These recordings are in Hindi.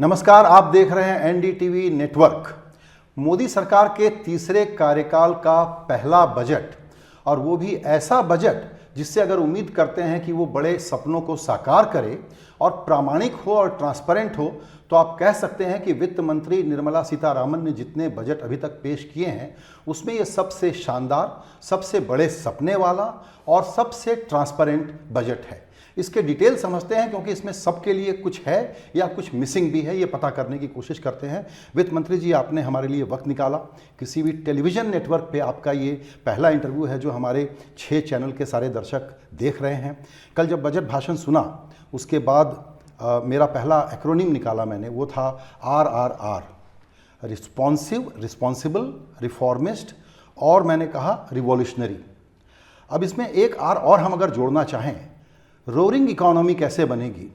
नमस्कार, आप देख रहे हैं एनडीटीवी नेटवर्क। मोदी सरकार के तीसरे कार्यकाल का पहला बजट, और वो भी ऐसा बजट जिससे अगर उम्मीद करते हैं कि वो बड़े सपनों को साकार करे और प्रामाणिक हो और ट्रांसपेरेंट हो, तो आप कह सकते हैं कि वित्त मंत्री निर्मला सीतारामन ने जितने बजट अभी तक पेश किए हैं उसमें ये सबसे शानदार, सबसे बड़े सपने वाला और सबसे ट्रांसपेरेंट बजट है। इसके डिटेल समझते हैं, क्योंकि इसमें सबके लिए कुछ है या कुछ मिसिंग भी है, ये पता करने की कोशिश करते हैं। वित्त मंत्री जी, आपने हमारे लिए वक्त निकाला। किसी भी टेलीविज़न नेटवर्क पे आपका ये पहला इंटरव्यू है जो हमारे 6 चैनल के सारे दर्शक देख रहे हैं। कल जब बजट भाषण सुना उसके बाद मेरा पहला एक्रोनिम निकाला मैंने, वो था RRR, रिस्पॉन्सिव, रिस्पॉन्सिबल, रिफॉर्मिस्ट, और मैंने कहा रिवॉल्यूशनरी। अब इसमें एक R और हम अगर जोड़ना चाहें, रोरिंग इकोनॉमी कैसे बनेगी।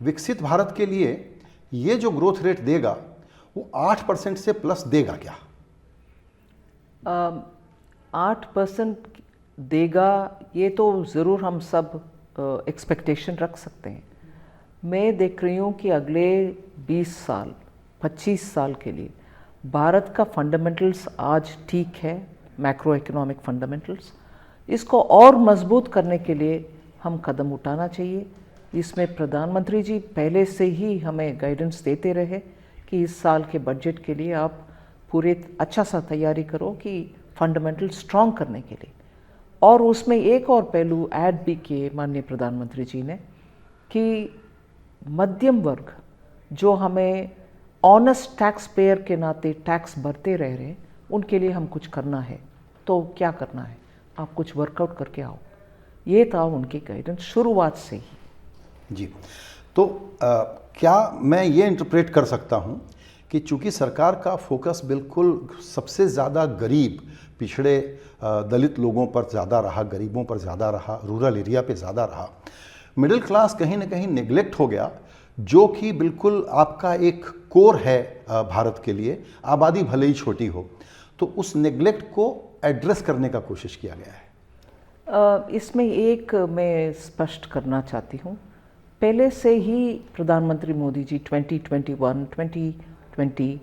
विकसित भारत के लिए ये जो ग्रोथ रेट देगा वो 8% से प्लस देगा क्या? 8% देगा, ये तो ज़रूर हम सब एक्सपेक्टेशन रख सकते हैं। मैं देख रही हूँ कि अगले 20 साल 25 साल के लिए भारत का फंडामेंटल्स आज ठीक है, मैक्रो इकोनॉमिक फंडामेंटल्स। इसको और मजबूत करने के लिए हम कदम उठाना चाहिए। इसमें प्रधानमंत्री जी पहले से ही हमें गाइडेंस देते रहे कि इस साल के बजट के लिए आप पूरे अच्छा सा तैयारी करो कि फंडामेंटल स्ट्रॉन्ग करने के लिए। और उसमें एक और पहलू ऐड भी किए माननीय प्रधानमंत्री जी ने कि मध्यम वर्ग जो हमें ऑनेस्ट टैक्स पेयर के नाते टैक्स भरते रह रहे, उनके लिए हम कुछ करना है। तो क्या करना है? आप कुछ वर्कआउट करके आओ। ये था उनकी गाइडेंस शुरुआत से ही। जी, तो क्या मैं ये इंटरप्रेट कर सकता हूँ कि चूंकि सरकार का फोकस बिल्कुल सबसे ज़्यादा गरीब, पिछड़े, दलित लोगों पर ज़्यादा रहा, गरीबों पर ज़्यादा रहा, रूरल एरिया पे ज़्यादा रहा, मिडिल क्लास कहीं ना कहीं नेग्लेक्ट हो गया, जो कि बिल्कुल आपका एक कोर है भारत के लिए, आबादी भले ही छोटी हो, तो उस नेग्लेक्ट को एड्रेस करने का कोशिश किया गया है। इसमें एक मैं स्पष्ट करना चाहती हूँ। पहले से ही प्रधानमंत्री मोदी जी 2021, 2020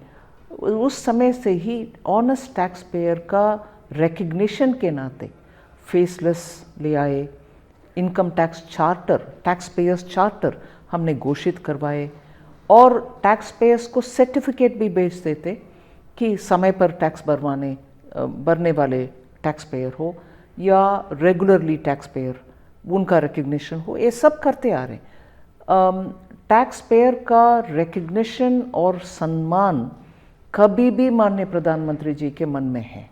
उस समय से ही ऑनेस्ट टैक्स पेयर का रिकग्निशन के नाते फेसलेस ले आए। Income tax charter, tax payers charter हमने घोषित करवाए, और टैक्स पेयर्स को सर्टिफिकेट भी भेज देते कि समय पर टैक्स भरने वाले टैक्स पेयर हो या रेगुलरली टैक्स पेयर, उनका रिकग्निशन हो। ये सब करते आ रहे। टैक्स पेयर का रिकग्निशन और सम्मान कभी भी माननीय प्रधानमंत्री जी के मन में है।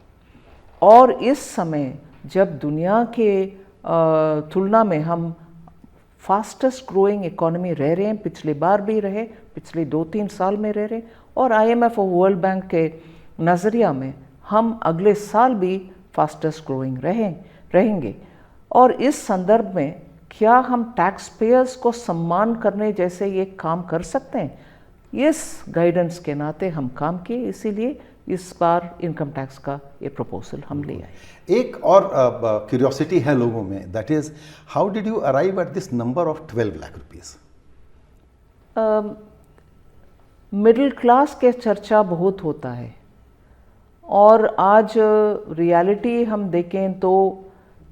और इस समय जब दुनिया के तुलना में हम फास्टेस्ट ग्रोइंग इकोनॉमी रह रहे हैं, पिछली बार भी रहे, पिछले 2-3 साल में रह रहे, और IMF और वर्ल्ड बैंक के नज़रिया में हम अगले साल भी फास्टेस्ट ग्रोइंग रहेंगे। और इस संदर्भ में क्या हम टैक्स पेयर्स को सम्मान करने जैसे ये काम कर सकते हैं? इस गाइडेंस के नाते हम काम किए, इसीलिए इस बार इनकम टैक्स का ये प्रपोजल हम ले आए। एक और क्यूरियोसिटी है लोगों में, that is how did you arrive at this number of 12 lakh rupees? Middle class के चर्चा बहुत होता है, और आज रियलिटी हम देखें तो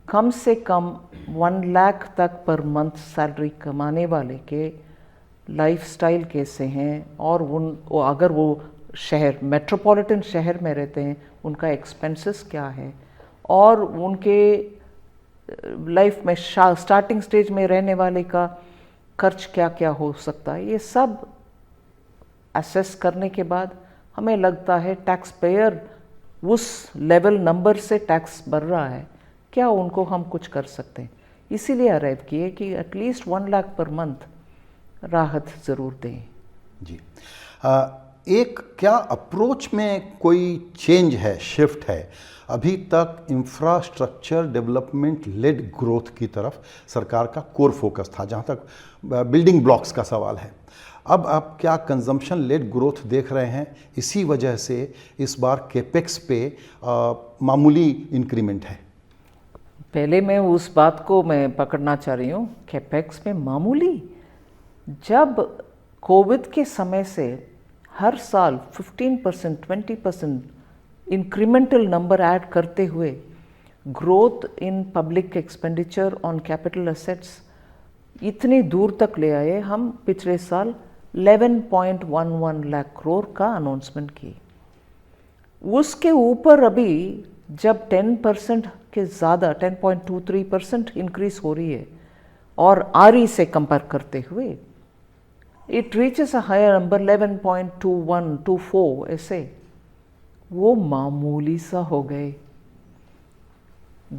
कम से कम 1 लाख तक पर मंथ सैलरी कमाने वाले के लाइफस्टाइल कैसे हैं, और अगर वो शहर, मेट्रोपॉलिटन शहर में रहते हैं, उनका एक्सपेंसेस क्या है, और उनके लाइफ में स्टार्टिंग स्टेज में रहने वाले का खर्च क्या क्या हो सकता है, ये सब असेस करने के बाद हमें लगता है टैक्स पेयर उस लेवल नंबर से टैक्स भर रहा है, क्या उनको हम कुछ कर सकते हैं। इसीलिए अराइव किए कि एटलीस्ट 1 लाख पर मंथ राहत ज़रूर दें। जी, एक क्या अप्रोच में कोई चेंज है, शिफ्ट है? अभी तक इंफ्रास्ट्रक्चर डेवलपमेंट लेड ग्रोथ की तरफ सरकार का कोर फोकस था, जहाँ तक बिल्डिंग ब्लॉक्स का सवाल है। अब आप क्या कंजम्पशन लेड ग्रोथ देख रहे हैं? इसी वजह से इस बार केपेक्स पे मामूली इंक्रीमेंट है। पहले मैं उस बात को मैं पकड़ना चाह रही हूँ, कैपेक्स में मामूली। जब कोविड के समय से हर साल 15%, 20% इंक्रीमेंटल नंबर ऐड करते हुए growth in public expenditure on capital assets इतनी दूर तक ले आए। हम पिछले साल 11.11 लाख करोड़ का अनाउंसमेंट किए। उसके ऊपर अभी जब 10% के ज़्यादा 10.23% इंक्रीज हो रही है और आरई से कंपेयर करते हुए it reaches a higher number 11.21, 24 ऐसे, वो मामूली सा हो गए।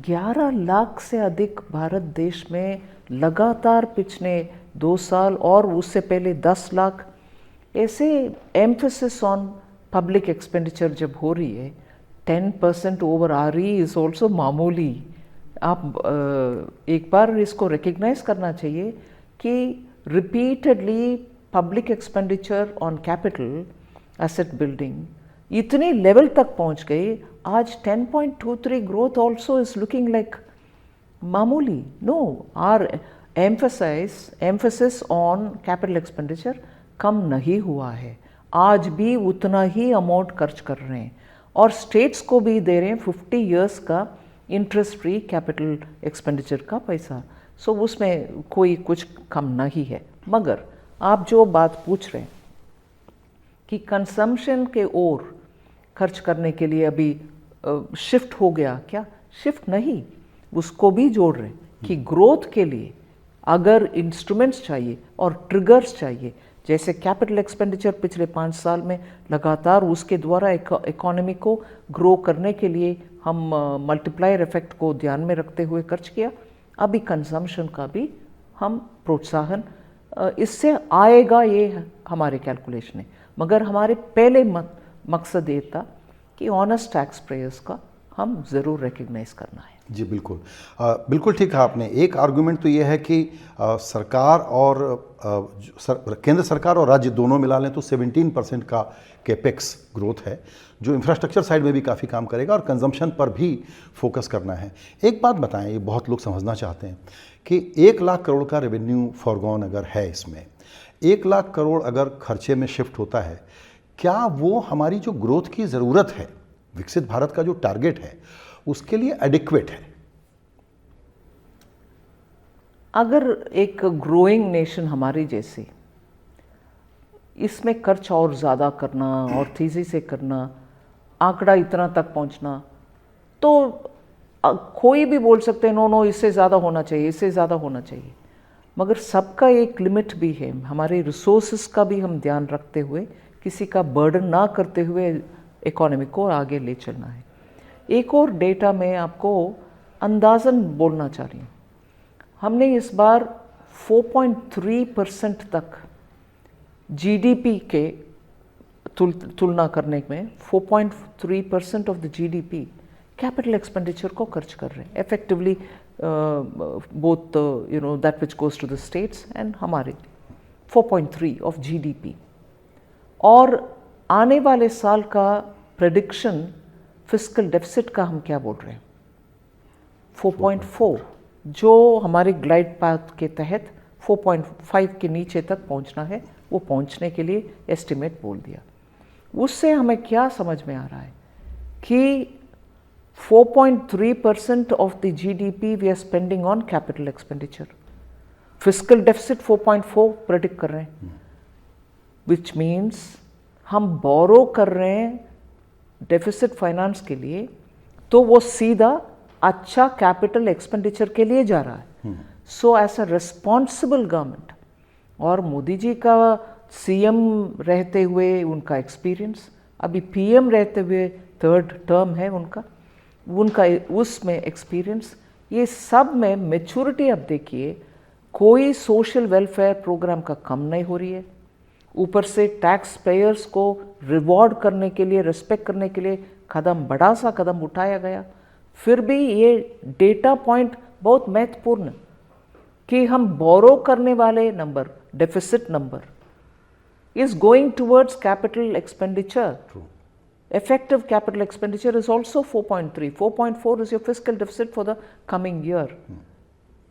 11 लाख से अधिक भारत देश में लगातार पिछले 2 साल और उससे पहले 10 लाख ऐसे एम्फेसिस ऑन पब्लिक एक्सपेंडिचर जब हो रही है, 10% ओवर आरई इज ऑल्सो मामूली। आप एक बार इसको रिकग्नाइज करना चाहिए कि repeatedly public expenditure on capital asset building इतने लेवल तक पहुंच गई। आज 10.23 growth also is looking like मामूली। No, our emphasis on capital expenditure कम नहीं हुआ है। आज भी उतना ही अमाउंट खर्च कर रहे हैं और स्टेट्स को भी दे रहे हैं 50 इयर्स का इंटरेस्ट फ्री कैपिटल एक्सपेंडिचर का पैसा। सो उसमें कोई कुछ कम नहीं है। मगर आप जो बात पूछ रहे हैं कि कंजम्पशन के ओर खर्च करने के लिए अभी शिफ्ट हो गया, क्या शिफ्ट नहीं, उसको भी जोड़ रहे हैं कि ग्रोथ के लिए अगर इंस्ट्रूमेंट्स चाहिए और ट्रिगर्स चाहिए, जैसे कैपिटल एक्सपेंडिचर पिछले 5 साल में लगातार उसके द्वारा इकोनॉमी को ग्रो करने के लिए हम मल्टीप्लायर इफेक्ट को ध्यान में रखते हुए खर्च किया। अभी कंजम्पशन का भी हम प्रोत्साहन इससे आएगा, ये हमारे कैलकुलेशन है। मगर हमारे पहले मकसद ये था कि ऑनेस्ट टैक्स पेयर्स का हम ज़रूर रिकग्नाइज करना है। जी बिल्कुल, बिल्कुल ठीक कहा आपने। एक आर्गुमेंट तो ये है कि सरकार और केंद्र सरकार और राज्य दोनों मिला लें तो 17% का कैपेक्स ग्रोथ है, जो इंफ्रास्ट्रक्चर साइड में भी काफ़ी काम करेगा और कंजम्पशन पर भी फोकस करना है। एक बात बताएं, ये बहुत लोग समझना चाहते हैं कि 1 लाख करोड़ का रेवेन्यू फॉरगॉन अगर है, इसमें 1 लाख करोड़ अगर खर्चे में शिफ्ट होता है, क्या वो हमारी जो ग्रोथ की ज़रूरत है, विकसित भारत का जो टारगेट है, उसके लिए एडिक्वेट है? अगर एक ग्रोइंग नेशन हमारी जैसी इसमें खर्च और ज़्यादा करना और तेज़ी से करना, आंकड़ा इतना तक पहुंचना, तो कोई भी बोल सकते हैं नो इससे ज़्यादा होना चाहिए, इससे ज़्यादा होना चाहिए। मगर सबका एक लिमिट भी है। हमारे रिसोर्सेस का भी हम ध्यान रखते हुए, किसी का बर्डन ना करते हुए इकोनॉमी को आगे ले चलना है। एक और डेटा मैं आपको अंदाज़न बोलना चाह रही हूँ। हमने इस बार 4.3% तक जीडीपी के तुलना करने में 4.3% of the GDP capital expenditure को खर्च कर रहे हैं effectively, both that which goes to the states and हमारे 4.3 ऑफ जीडीपी। और आने वाले साल का प्रेडिक्शन फिस्कल डेफिसिट का हम क्या बोल रहे हैं, 4.4, जो हमारे ग्लाइड पाथ के तहत 4.5 के नीचे तक पहुंचना है, वो पहुंचने के लिए एस्टिमेट बोल दिया। उससे हमें क्या समझ में आ रहा है कि 4.3% of the GDP we are spending on capital expenditure, fiscal deficit 4.4 predict कर रहे हैं, विच मीन्स हम बोरो कर रहे हैं डेफिसिट फाइनेंस के लिए, तो वो सीधा अच्छा कैपिटल एक्सपेंडिचर के लिए जा रहा है। So as a responsible government, और मोदी जी का सीएम रहते हुए उनका एक्सपीरियंस, अभी पीएम रहते हुए 3rd टर्म है उनका उसमें एक्सपीरियंस, ये सब में मैच्योरिटी अब देखिए, कोई सोशल वेलफेयर प्रोग्राम का कम नहीं हो रही है। ऊपर से टैक्स पेयर्स को रिवॉर्ड करने के लिए, रिस्पेक्ट करने के लिए बड़ा सा कदम उठाया गया। फिर भी ये डेटा पॉइंट बहुत महत्वपूर्ण कि हम बोरो करने वाले number, deficit number is going towards capital expenditure. True. Effective capital expenditure is also 4.3. 4.4 is your fiscal deficit for the coming year.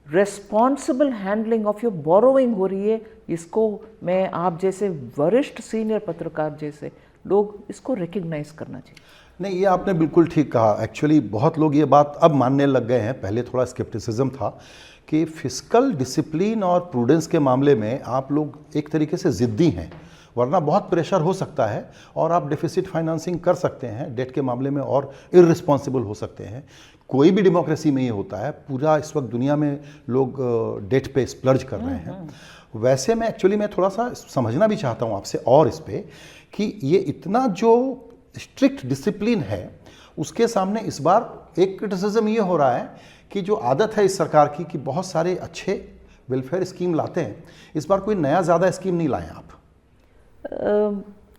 Responsible handling of your borrowing हो रही है, इसको मैं आप जैसे वरिष्ठ सीनियर पत्रकार जैसे लोग इसको रिकग्नाइज करना चाहिए। नहीं, ये आपने बिल्कुल ठीक कहा। एक्चुअली बहुत लोग ये बात अब मानने लग गए हैं, पहले थोड़ा स्केप्टिसिज्म था कि फिस्कल डिसिप्लिन और प्रूडेंस के मामले में आप लोग एक तरीके से ज़िद्दी हैं, वरना बहुत प्रेशर हो सकता है और आप डेफिसिट फाइनेंसिंग कर सकते हैं, डेट के मामले में और इररिस्पॉन्सिबल हो सकते हैं। कोई भी डेमोक्रेसी में ये होता है, पूरा इस वक्त दुनिया में लोग डेट पे स्प्लर्ज कर रहे हैं। वैसे मैं एक्चुअली मैं थोड़ा सा समझना भी चाहता हूँ आपसे और इस पे कि ये इतना जो स्ट्रिक्ट डिसिप्लिन है उसके सामने इस बार एक क्रिटिसिज्म ये हो रहा है कि जो आदत है इस सरकार की कि बहुत सारे अच्छे वेलफेयर स्कीम लाते हैं, इस बार कोई नया ज़्यादा स्कीम नहीं लाए आप।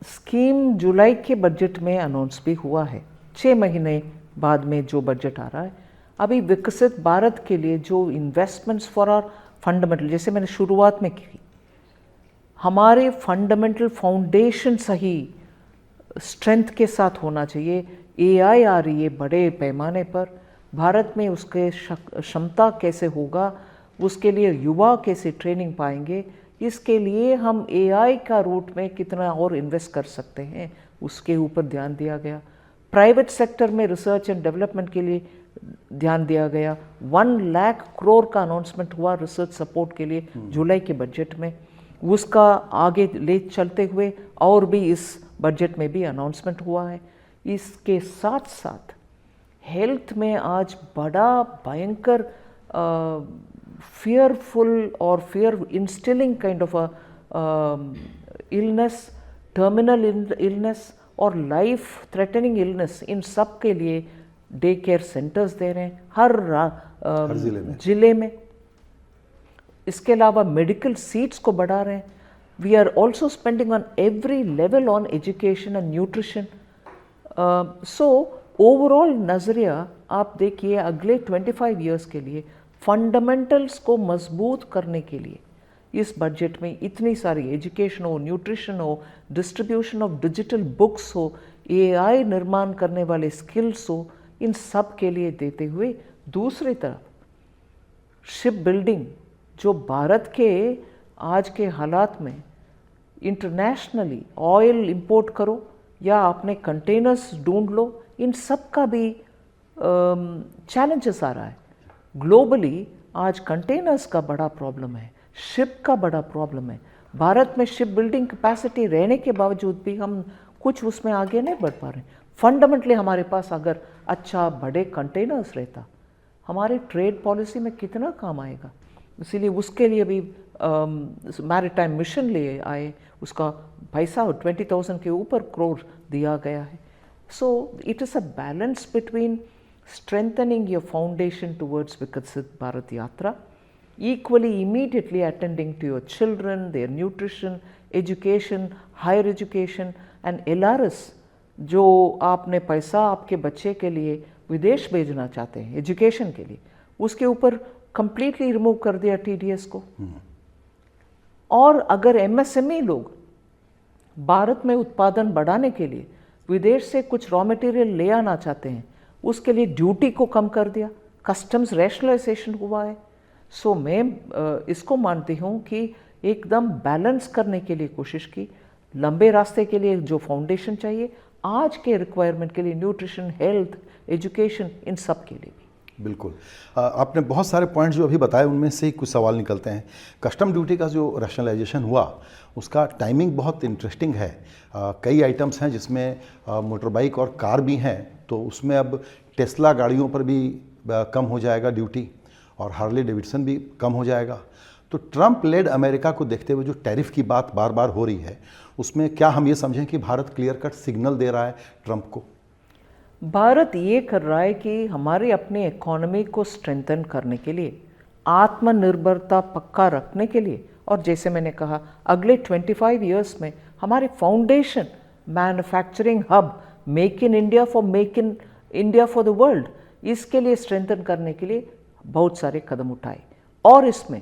स्कीम जुलाई के बजट में अनाउंस भी हुआ है, 6 महीने बाद में जो बजट आ रहा है। अभी विकसित भारत के लिए जो इन्वेस्टमेंट्स फॉर आवर फंडामेंटल, जैसे मैंने शुरुआत में की, हमारे फंडामेंटल फाउंडेशन सही स्ट्रेंथ के साथ होना चाहिए। एआई आ रही है बड़े पैमाने पर, भारत में उसके क्षमता कैसे होगा, उसके लिए युवा कैसे ट्रेनिंग पाएंगे, इसके लिए हम एआई का रूट में कितना और इन्वेस्ट कर सकते हैं, उसके ऊपर ध्यान दिया गया। प्राइवेट सेक्टर में रिसर्च एंड डेवलपमेंट के लिए ध्यान दिया गया। 1 लाख करोड़ का अनाउंसमेंट हुआ रिसर्च सपोर्ट के लिए जुलाई के बजट में, उसका आगे ले चलते हुए और भी इस बजट में भी अनाउंसमेंट हुआ है। इसके साथ साथ हेल्थ में आज बड़ा भयंकर fearful or fear instilling kind of a illness, terminal illness और life threatening illness, इन सब के लिए डे केयर सेंटर्स दे रहे हैं हर जिले में। इसके अलावा मेडिकल सीट्स को बढ़ा रहे हैं। We are also spending on every level on education and nutrition. So overall नज़रिया आप देखिए, अगले 25 ईयर्स के लिए फंडामेंटल्स को मजबूत करने के लिए इस बजट में इतनी सारी एजुकेशन हो, न्यूट्रिशन हो, डिस्ट्रीब्यूशन ऑफ डिजिटल बुक्स हो, एआई निर्माण करने वाले स्किल्स हो, इन सब के लिए देते हुए दूसरी तरफ शिप बिल्डिंग, जो भारत के आज के हालात में इंटरनेशनली ऑयल इंपोर्ट करो या अपने कंटेनर्स ढूंढ लो, इन सब का भी चैलेंजेस आ रहा है। ग्लोबली आज कंटेनर्स का बड़ा प्रॉब्लम है, शिप का बड़ा प्रॉब्लम है। भारत में शिप बिल्डिंग कैपेसिटी रहने के बावजूद भी हम कुछ उसमें आगे नहीं बढ़ पा रहे। फंडामेंटली हमारे पास अगर अच्छा बड़े कंटेनर्स रहता, हमारे ट्रेड पॉलिसी में कितना काम आएगा। इसीलिए उसके लिए भी मैरीटाइम मिशन ले आए, उसका पैसा 20,000 के ऊपर करोड़ दिया गया है। So it is a balance between strengthening your foundation towards Viksit Bharat Yatra, equally immediately attending to your children, their nutrition, education, higher education and LRS, जो आपने पैसा आपके बच्चे के लिए विदेश भेजना चाहते हैं एजुकेशन के लिए, उसके ऊपर completely रिमूव कर दिया TDS को। और अगर MSME लोग भारत में उत्पादन बढ़ाने के लिए विदेश से कुछ रॉ मटेरियल ले आना चाहते हैं, उसके लिए ड्यूटी को कम कर दिया, कस्टम्स रैशनलाइजेशन हुआ है। सो मैं इसको मानती हूँ कि एकदम बैलेंस करने के लिए कोशिश की। लंबे रास्ते के लिए जो फाउंडेशन चाहिए, आज के रिक्वायरमेंट के लिए न्यूट्रिशन, हेल्थ, एजुकेशन, इन सब के लिए भी। बिल्कुल, आपने बहुत सारे पॉइंट्स जो अभी बताए उनमें से ही कुछ सवाल निकलते हैं। कस्टम ड्यूटी का जो रैशनलाइजेशन हुआ उसका टाइमिंग बहुत इंटरेस्टिंग है। कई आइटम्स हैं जिसमें मोटर बाइक और कार भी हैं, तो उसमें अब टेस्ला गाड़ियों पर भी कम हो जाएगा ड्यूटी और हार्ले डेविडसन भी कम हो जाएगा। तो ट्रंप लेड अमेरिका को देखते हुए जो टैरिफ की बात बार बार हो रही है, उसमें क्या हम ये समझें कि भारत क्लियर कट सिग्नल दे रहा है ट्रंप को? भारत ये कर रहा है कि हमारे अपने इकोनॉमी को स्ट्रेंथन करने के लिए, आत्मनिर्भरता पक्का रखने के लिए, और जैसे मैंने कहा अगले 25 ईयर्स में हमारे foundation, manufacturing hub, make in India for the world, इसके लिए स्ट्रेंथन करने के लिए बहुत सारे कदम उठाए। और इसमें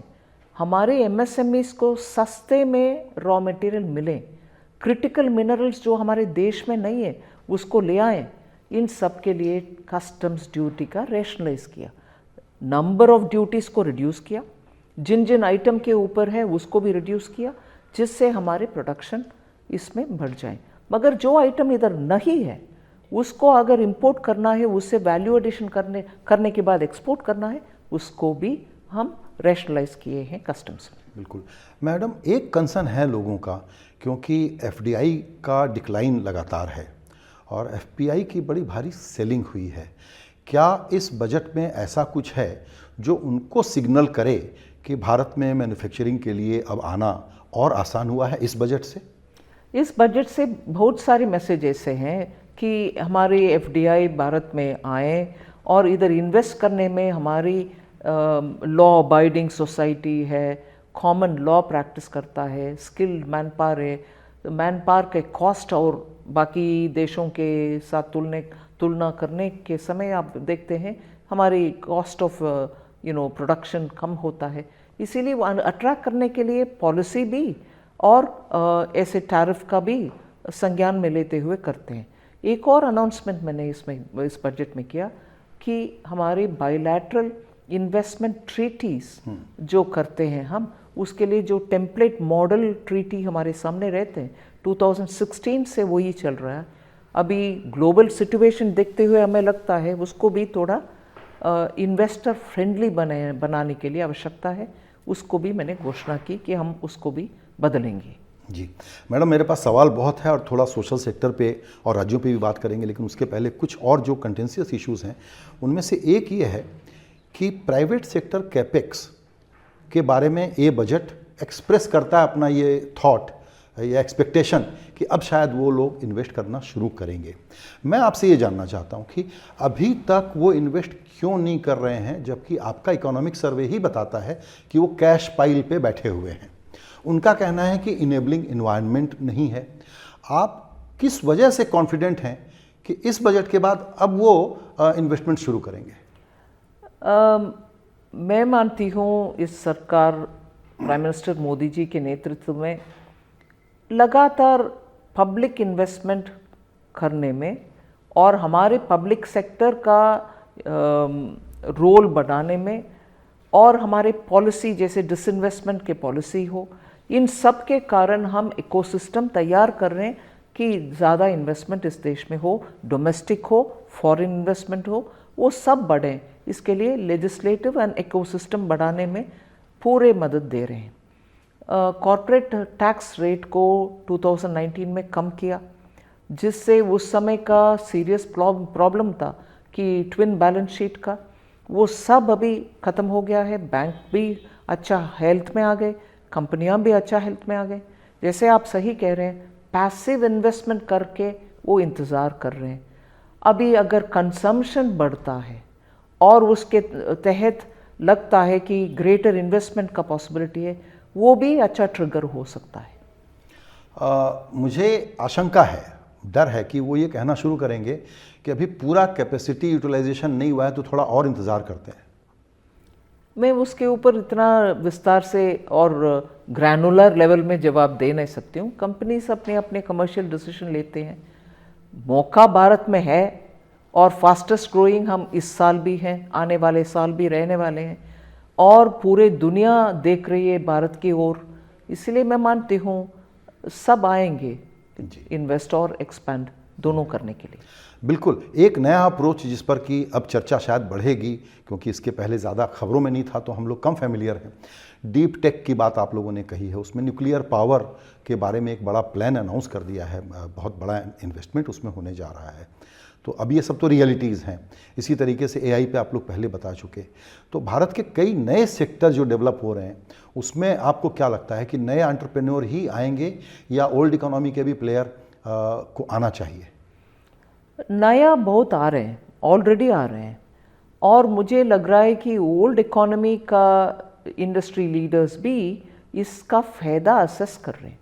हमारे MSMEs को सस्ते में रॉ मटेरियल मिले, क्रिटिकल मिनरल्स जो हमारे देश में नहीं है उसको ले आएँ, इन सब के लिए कस्टम्स ड्यूटी का रैशनलाइज किया। नंबर ऑफ ड्यूटीज़ को रिड्यूस किया, जिन जिन आइटम के ऊपर है उसको भी रिड्यूस किया, जिससे हमारे प्रोडक्शन इसमें बढ़ जाए। मगर जो आइटम इधर नहीं है उसको अगर इंपोर्ट करना है, उससे वैल्यू एडिशन करने के बाद एक्सपोर्ट करना है, उसको भी हम रैशनलाइज किए हैं कस्टम्स में। बिल्कुल मैडम, एक कंसर्न है लोगों का, क्योंकि एफडीआई का डिक्लाइन लगातार है और एफपीआई की बड़ी भारी सेलिंग हुई है। क्या इस बजट में ऐसा कुछ है जो उनको सिग्नल करे कि भारत में मैन्युफैक्चरिंग के लिए अब आना और आसान हुआ है इस बजट से? इस बजट से बहुत सारे मैसेज ऐसे हैं कि हमारे एफडीआई भारत में आए और इधर इन्वेस्ट करने में हमारी लॉ अबाइडिंग सोसाइटी है, कॉमन लॉ प्रैक्टिस करता है, स्किल्ड मैन पावर है, मैन पावर के कॉस्ट और बाकी देशों के साथ तुलना करने के समय आप देखते हैं हमारी कॉस्ट ऑफ प्रोडक्शन कम होता है। इसीलिए वो अट्रैक्ट करने के लिए पॉलिसी भी और ऐसे टैरिफ का भी संज्ञान में लेते हुए करते हैं। एक और अनाउंसमेंट मैंने इस बजट में किया कि हमारे बायलैटरल इन्वेस्टमेंट ट्रीटीज़ जो करते हैं हम, उसके लिए जो टेम्पलेट मॉडल ट्रीटी हमारे सामने रहते हैं 2016 से वही चल रहा है। अभी ग्लोबल सिचुएशन देखते हुए हमें लगता है उसको भी थोड़ा इन्वेस्टर फ्रेंडली बनाने के लिए आवश्यकता है। उसको भी मैंने घोषणा की कि हम उसको भी बदलेंगे। जी मैडम, मेरे पास सवाल बहुत है और थोड़ा सोशल सेक्टर पे और राज्यों पे भी बात करेंगे, लेकिन उसके पहले कुछ और जो कंटेंशियस इश्यूज़ हैं उनमें से एक ये है कि प्राइवेट सेक्टर कैपेक्स के बारे में ये बजट एक्सप्रेस करता है अपना ये थॉट या एक्सपेक्टेशन कि अब शायद वो लोग इन्वेस्ट करना शुरू करेंगे। मैं आपसे ये जानना चाहता हूँ कि अभी तक वो इन्वेस्ट क्यों नहीं कर रहे हैं, जबकि आपका इकोनॉमिक सर्वे ही बताता है कि वो कैश पाइल पे बैठे हुए हैं। उनका कहना है कि इनेबलिंग इन्वायरमेंट नहीं है। आप किस वजह से कॉन्फिडेंट हैं कि इस बजट के बाद अब वो इन्वेस्टमेंट शुरू करेंगे? मैं मानती हूँ इस सरकार प्राइम मिनिस्टर मोदी जी के नेतृत्व में लगातार पब्लिक इन्वेस्टमेंट करने में और हमारे पब्लिक सेक्टर का रोल बढ़ाने में और हमारे पॉलिसी जैसे डिसइन्वेस्टमेंट के पॉलिसी हो, इन सब के कारण हम इकोसिस्टम तैयार कर रहे हैं कि ज़्यादा इन्वेस्टमेंट इस देश में हो, डोमेस्टिक हो, फॉरेन इन्वेस्टमेंट हो, वो सब बढ़े। इसके लिए लेजिस्लेटिव एंड इकोसिस्टम बढ़ाने में पूरे मदद दे रहे हैं। कॉर्पोरेट टैक्स रेट को 2019 में कम किया, जिससे उस समय का सीरियस प्रॉब्लम था कि ट्विन बैलेंस शीट का, वो सब अभी ख़त्म हो गया है। बैंक भी अच्छा हेल्थ में आ गए, कंपनियां भी अच्छा हेल्थ में आ गए। जैसे आप सही कह रहे हैं, पैसिव इन्वेस्टमेंट करके वो इंतज़ार कर रहे हैं। अभी अगर कंजम्पशन बढ़ता है और उसके तहत लगता है कि ग्रेटर इन्वेस्टमेंट का पॉसिबिलिटी है, वो भी अच्छा ट्रिगर हो सकता है। मुझे आशंका है, डर है कि वो ये कहना शुरू करेंगे कि अभी पूरा कैपेसिटी यूटिलाइजेशन नहीं हुआ है तो थोड़ा और इंतज़ार करते हैं। मैं उसके ऊपर इतना विस्तार से और ग्रैनुलर लेवल में जवाब दे नहीं सकती हूँ। कंपनीज अपने अपने कमर्शियल डिसीजन लेते हैं। मौका भारत में है और फास्टेस्ट ग्रोइंग हम इस साल भी हैं, आने वाले साल भी रहने वाले हैं और पूरे दुनिया देख रही है भारत की ओर। इसलिए मैं मानती हूँ सब आएंगे इन्वेस्ट और एक्सपैंड दोनों करने के लिए। बिल्कुल, एक नया अप्रोच जिस पर कि अब चर्चा शायद बढ़ेगी, क्योंकि इसके पहले ज़्यादा खबरों में नहीं था तो हम लोग कम फैमिलियर हैं। डीप टेक की बात आप लोगों ने कही है, उसमें न्यूक्लियर पावर के बारे में एक बड़ा प्लान अनाउंस कर दिया है, बहुत बड़ा इन्वेस्टमेंट उसमें होने जा रहा है। तो अब ये सब तो रियलिटीज़ हैं। इसी तरीके से एआई पे आप लोग पहले बता चुके। तो भारत के कई नए सेक्टर जो डेवलप हो रहे हैं, उसमें आपको क्या लगता है कि नए एंटरप्रेन्योर ही आएंगे या ओल्ड इकोनॉमी के भी प्लेयर को आना चाहिए? नया बहुत आ रहे हैं, ऑलरेडी आ रहे हैं, और मुझे लग रहा है कि ओल्ड इकोनॉमी का इंडस्ट्री लीडर्स भी इसका फ़ायदा असेस कर रहे हैं।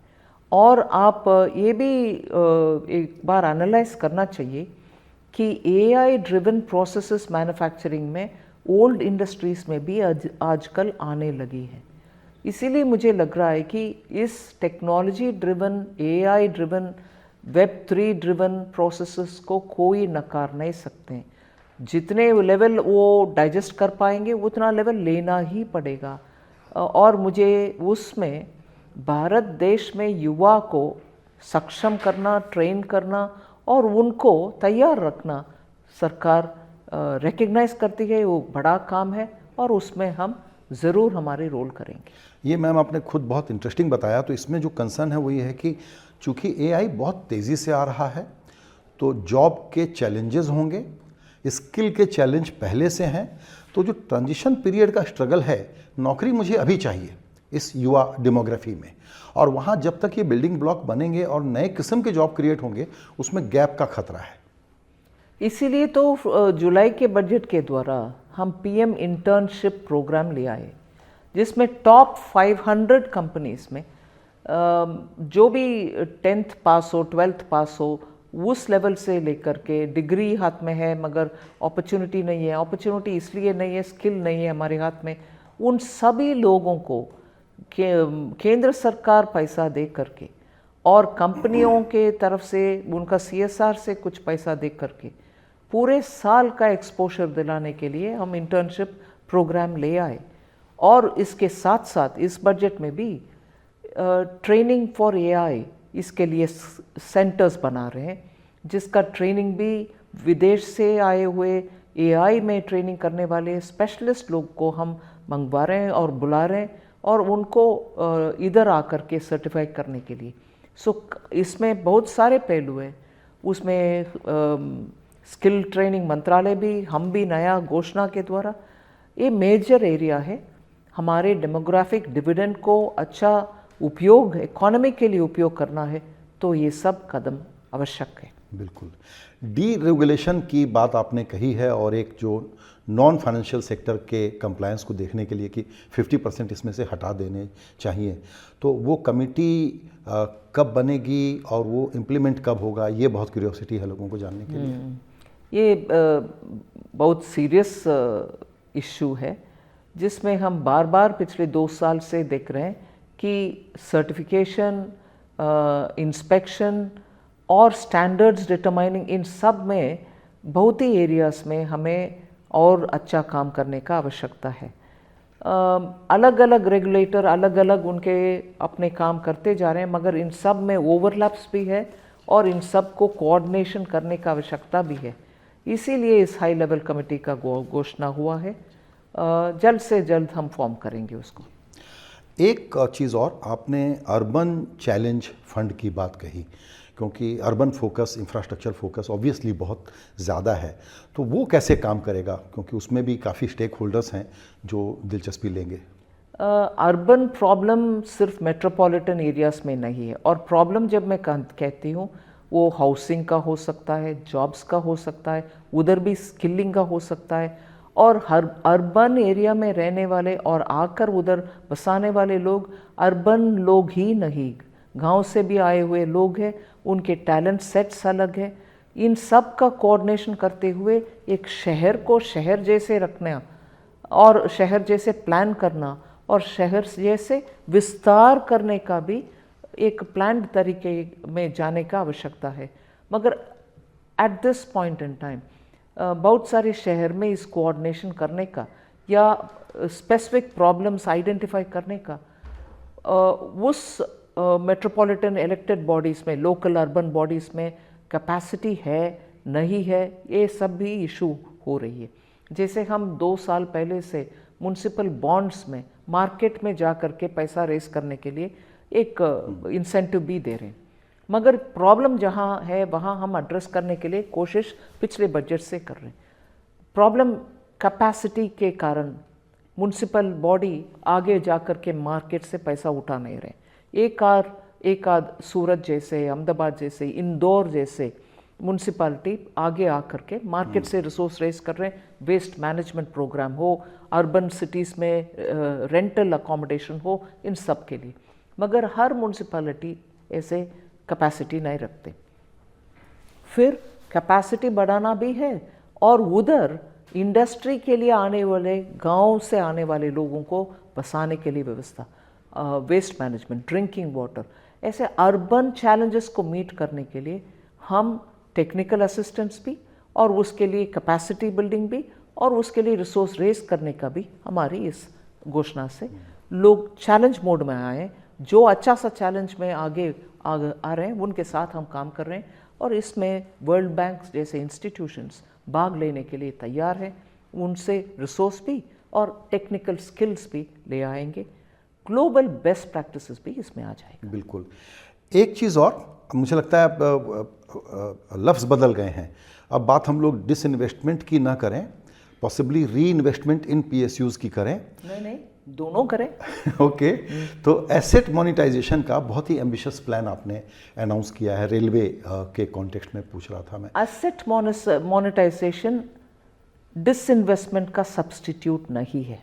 और आप ये भी एक बार एनालाइज करना चाहिए कि एआई ड्रिवन प्रोसेसेस मैन्युफैक्चरिंग में ओल्ड इंडस्ट्रीज़ में भी आजकल आने लगी है। इसीलिए मुझे लग रहा है कि इस technology driven, AI driven, web 3 driven processes को कोई नकार नहीं सकते हैं। जितने लेवल वो डाइजेस्ट कर पाएंगे उतना लेवल लेना ही पड़ेगा। और मुझे उसमें भारत देश में युवा को सक्षम करना, ट्रेन करना और उनको तैयार रखना सरकार रिकग्नाइज करती है, वो बड़ा काम है और उसमें हम ज़रूर हमारे रोल करेंगे। ये मैम आपने खुद बहुत इंटरेस्टिंग बताया। तो इसमें जो कंसर्न है वो ये है कि चूंकि एआई बहुत तेज़ी से आ रहा है तो जॉब के चैलेंजेस होंगे, स्किल के चैलेंज पहले से हैं, तो जो ट्रांजिशन पीरियड का स्ट्रगल है, नौकरी मुझे अभी चाहिए इस युवा डेमोग्राफी में, और वहाँ जब तक ये बिल्डिंग ब्लॉक बनेंगे और नए किस्म के जॉब क्रिएट होंगे उसमें गैप का खतरा है। इसीलिए तो जुलाई के बजट के द्वारा हम पीएम इंटर्नशिप प्रोग्राम ले आए, जिसमें टॉप 500 कंपनीज में जो भी 10th पास हो, 12th पास हो, उस लेवल से लेकर के डिग्री हाथ में है मगर अपॉर्चुनिटी नहीं है, अपॉर्चुनिटी इसलिए नहीं है, स्किल नहीं है हमारे हाथ में, उन सभी लोगों को केंद्र सरकार पैसा दे करके और कंपनियों के तरफ से उनका CSR से कुछ पैसा दे करके पूरे साल का एक्सपोजर दिलाने के लिए हम इंटर्नशिप प्रोग्राम ले आए। और इसके साथ साथ इस बजट में भी ट्रेनिंग फॉर AI इसके लिए सेंटर्स बना रहे हैं, जिसका ट्रेनिंग भी विदेश से आए हुए AI में ट्रेनिंग करने वाले स्पेशलिस्ट लोग को हम मंगवा रहे हैं और बुला रहे हैं और उनको इधर आकर के सर्टिफाई करने के लिए। इसमें बहुत सारे पहलू हैं। उसमें स्किल ट्रेनिंग मंत्रालय भी, हम भी नया घोषणा के द्वारा, ये मेजर एरिया है। हमारे डेमोग्राफिक डिविडेंड को अच्छा उपयोग, इकोनॉमी के लिए उपयोग करना है तो ये सब कदम आवश्यक है। बिल्कुल, डीरेगुलेशन की बात आपने कही है और एक जो नॉन फाइनेंशियल सेक्टर के कंप्लायंस को देखने के लिए कि 50% इसमें से हटा देने चाहिए, तो वो कमेटी कब बनेगी और वो इम्प्लीमेंट कब होगा, ये बहुत क्यूरियोसिटी है लोगों को जानने के लिए। ये बहुत सीरियस इशू है जिसमें हम बार बार पिछले 2 साल से देख रहे हैं कि सर्टिफिकेशन, इंस्पेक्शन और स्टैंडर्ड्स डिटरमाइनिंग, इन सब में बहुत ही एरियाज में हमें और अच्छा काम करने का आवश्यकता है। अलग अलग रेगुलेटर अलग अलग उनके अपने काम करते जा रहे हैं, मगर इन सब में ओवरलैप्स भी है और इन सब को कोऑर्डिनेशन करने का आवश्यकता भी है। इसीलिए इस हाई लेवल कमेटी का घोषणा हुआ है। जल्द से जल्द हम फॉर्म करेंगे उसको। एक चीज़ और, आपने अर्बन चैलेंज फंड की बात कही, क्योंकि urban focus, infrastructure focus obviously बहुत ज़्यादा है, तो वो कैसे काम करेगा, क्योंकि उसमें भी काफ़ी स्टेक होल्डर्स हैं जो दिलचस्पी लेंगे। अर्बन प्रॉब्लम सिर्फ मेट्रोपॉलिटन एरियाज़ में नहीं है, और प्रॉब्लम जब मैं कहती हूँ वो हाउसिंग का हो सकता है, जॉब्स का हो सकता है, उधर भी स्किलिंग का हो सकता है, और हर अर्बन एरिया में रहने वाले और आकर उधर बसाने वाले लोग अर्बन लोग ही नहीं, गांव से भी आए हुए लोग हैं, उनके टैलेंट सेट्स अलग है। इन सब का कोऑर्डिनेशन करते हुए एक शहर को शहर जैसे रखना और शहर जैसे प्लान करना और शहर जैसे विस्तार करने का भी एक प्लान तरीके में जाने का आवश्यकता है। मगर at this point in time बहुत सारे शहर में इस कोऑर्डिनेशन करने का या स्पेसिफिक प्रॉब्लम्स आइडेंटिफाई करने का उस मेट्रोपॉलिटन इलेक्टेड बॉडीज़ में, लोकल अर्बन बॉडीज़ में कैपेसिटी है नहीं है, ये सब भी इशू हो रही है। जैसे हम 2 साल पहले से म्युनिसिपल बॉन्ड्स में मार्केट में जा कर के पैसा रेस करने के लिए एक इंसेंटिव भी दे रहे हैं, मगर प्रॉब्लम जहाँ है वहाँ हम एड्रेस करने के लिए कोशिश पिछले बजट से कर रहे हैं। प्रॉब्लम कैपेसिटी के कारण म्युनिसिपल बॉडी आगे जा कर के मार्केट से पैसा उठा नहीं रहे। एक आध सूरत जैसे, अहमदाबाद जैसे, इंदौर जैसे म्युनिसिपैलिटी आगे आकर के मार्केट से रिसोर्स रेज कर रहे हैं। वेस्ट मैनेजमेंट प्रोग्राम हो, अर्बन सिटीज़ में रेंटल अकोमोडेशन हो, इन सब के लिए, मगर हर म्युनिसिपैलिटी ऐसे कैपेसिटी नहीं रखते। फिर कैपेसिटी बढ़ाना भी है और उधर इंडस्ट्री के लिए आने वाले, गांव से आने वाले लोगों को बसाने के लिए व्यवस्था, वेस्ट मैनेजमेंट, ड्रिंकिंग वाटर, ऐसे अर्बन चैलेंजेस को मीट करने के लिए हम टेक्निकल असिस्टेंस भी और उसके लिए कैपेसिटी बिल्डिंग भी और उसके लिए रिसोर्स रेज करने का भी हमारी इस घोषणा से लोग चैलेंज मोड में आए। जो अच्छा सा चैलेंज में आगे आ रहे हैं उनके साथ हम काम कर रहे हैं और इसमें वर्ल्ड बैंक जैसे इंस्टीट्यूशंस भाग लेने के लिए तैयार हैं। उनसे रिसोर्स भी और टेक्निकल स्किल्स भी ले आएंगे। ग्लोबल बेस्ट प्रैक्टिसेस भी इसमें आ जाएगा। बिल्कुल। एक चीज़ और, मुझे लगता है लफ्ज़ बदल गए हैं। अब बात हम लोग डिसइन्वेस्टमेंट की ना करें, पॉसिबली री इन्वेस्टमेंट इन पीएसयूज की करें। नहीं, दोनों करें। ओके। तो एसेट मोनेटाइजेशन का बहुत ही एम्बिशियस प्लान आपने अनाउंस किया है, रेलवे के कॉन्टेक्स्ट में पूछ रहा था मैं। एसेट मोनेटाइजेशन डिसइन्वेस्टमेंट का सब्स्टिट्यूट नहीं है।